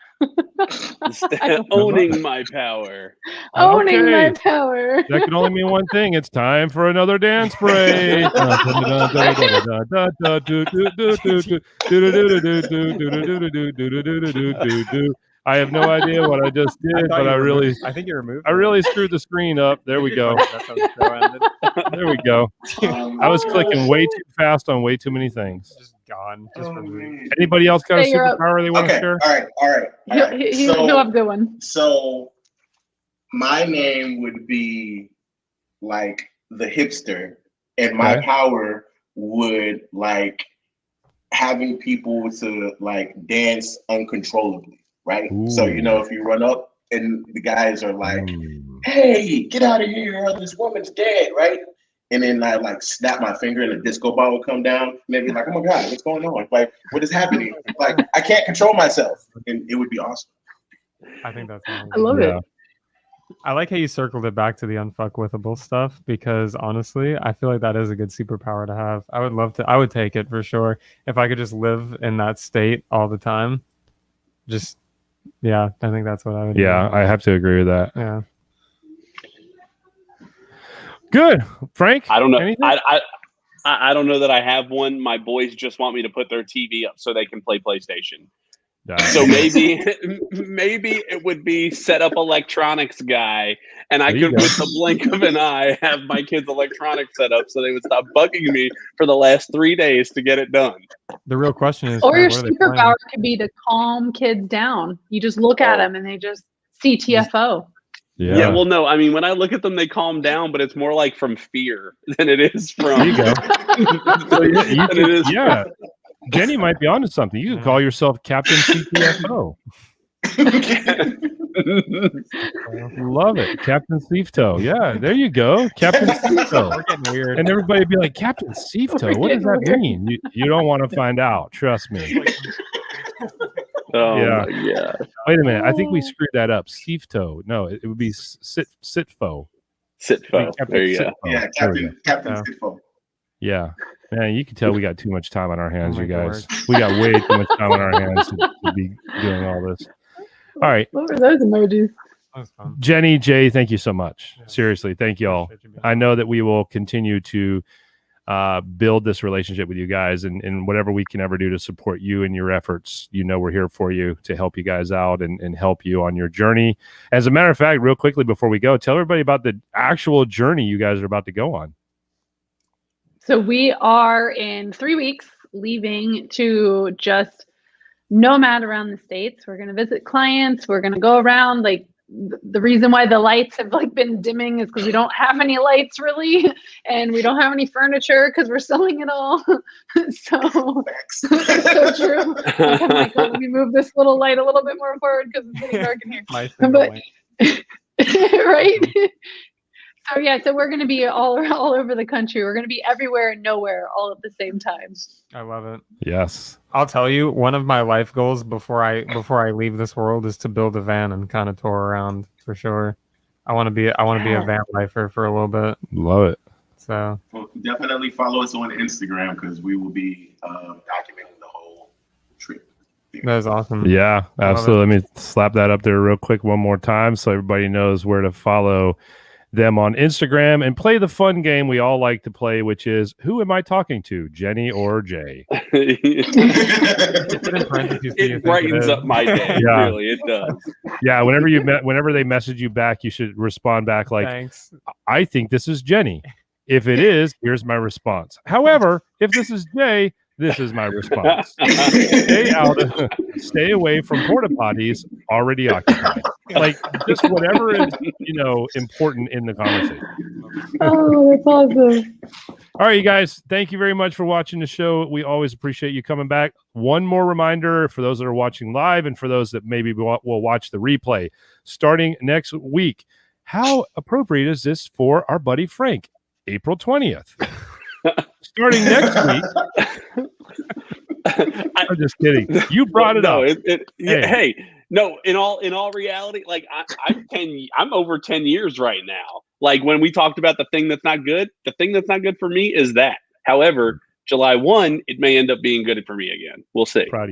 Owning my power. Owning my Okay. power. That can only mean one thing. It's time for another dance break. I have no idea what I just did, but I really screwed the screen up. There we go. There we go. I was clicking way too fast on way too many things. Just gone. Just removed. Anybody else got a Hey, you're up. superpower they want to Okay, share? all right. He'll have a good one. So my name would be like the hipster, and my Okay. power would like having people to like dance uncontrollably, right? So Ooh. if you run up and the guys are like, Mm. "Hey, get out of here! Or this woman's dead," right? And then I like snap my finger and a disco ball would come down, and they'd be like, "Oh my god, what's going on? Like, what is happening? Like, I can't control myself," and it would be awesome. I think that's I love Yeah. it. I like how you circled it back to the unfuckwithable stuff, because honestly, I feel like that is a good superpower to have. I would take it for sure. If I could just live in that state all the time. I think that's what I would do. Yeah, I have to agree with that. Yeah. Good. Frank? I don't know. Anything? I don't know that I have one. My boys just want me to put their TV up so they can play PlayStation. So maybe it would be set up electronics guy, and I could, with the blink of an eye, have my kids' electronics set up so they would stop bugging me for the last 3 days to get it done. The real question is, or your superpower could be to calm kids down. You just look at them and they just see TFO. Yeah, well, no. I mean, when I look at them, they calm down, but it's more like from fear than it is from. There you go. Yeah. Jenny might be onto something. You can call yourself Captain CTFO. Love it. Captain Seaftoe. Yeah, there you go. Captain Seaftoe. We're getting weird. And everybody would be like, Captain Seaftoe? What does that mean? You don't want to find out. Trust me. Oh, yeah. Yeah. Wait a minute. I think we screwed that up. Seaftoe. No, it would be Sitfo. Sitfo. There you go. Yeah, Captain Sitfo. Yeah. Man, you can tell we got too much time on our hands, you guys. We got way too much time on our hands to be doing all this. All right. What were those emojis? That was fun. Jenny, Jay, thank you so much. Yeah. Seriously, thank you all. I know that we will continue to build this relationship with you guys, and whatever we can ever do to support you in your efforts, we're here for you to help you guys out and help you on your journey. As a matter of fact, real quickly before we go, tell everybody about the actual journey you guys are about to go on. So we are in 3 weeks leaving to just nomad around the States. We're going to visit clients. We're going to go around. Like, the reason why the lights have been dimming is because we don't have any lights really, and we don't have any furniture because we're selling it all. So true. I'm like, let me move this little light a little bit more forward because it's getting dark in here. Right. So we're going to be all over the country. We're going to be everywhere and nowhere all at the same time. I love it. Yes. I'll tell you, one of my life goals before I leave this world is to build a van and kind of tour around for sure. I want to be a van lifer for a little bit. Love it. So well, definitely follow us on Instagram because we will be documenting the whole trip. that is awesome. Yeah, absolutely. Let me slap that up there real quick one more time so everybody knows where to follow them on Instagram and play the fun game we all like to play, which is, who am I talking to, Jenny or Jay? It brightens up my day. Yeah. Really, it does. Yeah, whenever they message you back, you should respond back like, Thanks. I think this is Jenny. If it is, here's my response. However, if this is Jay, this is my response. Stay away from porta potties already occupied. Like, just whatever is, important in the conversation. Oh, that's awesome. All right, you guys, thank you very much for watching the show. We always appreciate you coming back. One more reminder for those that are watching live and for those that maybe will watch the replay. Starting next week, how appropriate is this for our buddy Frank? April 20th. Starting next week. I'm just kidding. You brought it up. Hey, no. In all reality, like I'm over 10 years right now. Like, when we talked about the thing that's not good, the thing that's not good for me is that. However, July 1, it may end up being good for me again. We'll see. Proud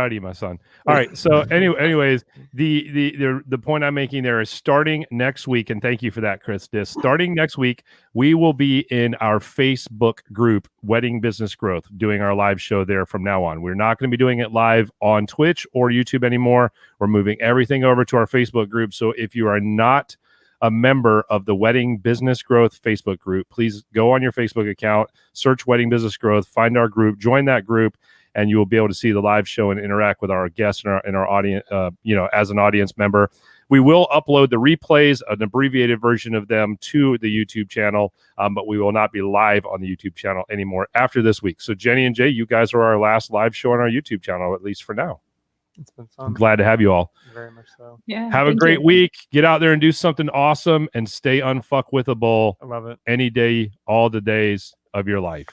of you, my son. All right. So anyways, the point I'm making there is starting next week, and thank you for that, Chris. Starting next week, we will be in our Facebook group, Wedding Business Growth, doing our live show there from now on. We're not going to be doing it live on Twitch or YouTube anymore. We're moving everything over to our Facebook group. So if you are not a member of the Wedding Business Growth Facebook group, please go on your Facebook account, search Wedding Business Growth, find our group, join that group, and you will be able to see the live show and interact with our guests and our audience, as an audience member. We will upload the replays, an abbreviated version of them, to the YouTube channel, but we will not be live on the YouTube channel anymore after this week. So Jenny and Jay, you guys are our last live show on our YouTube channel, at least for now. It's been fun. I'm glad to have you all. Very much so. Yeah. Have a great week. Get out there and do something awesome and stay unfuckwithable. I love it. Any day, all the days of your life.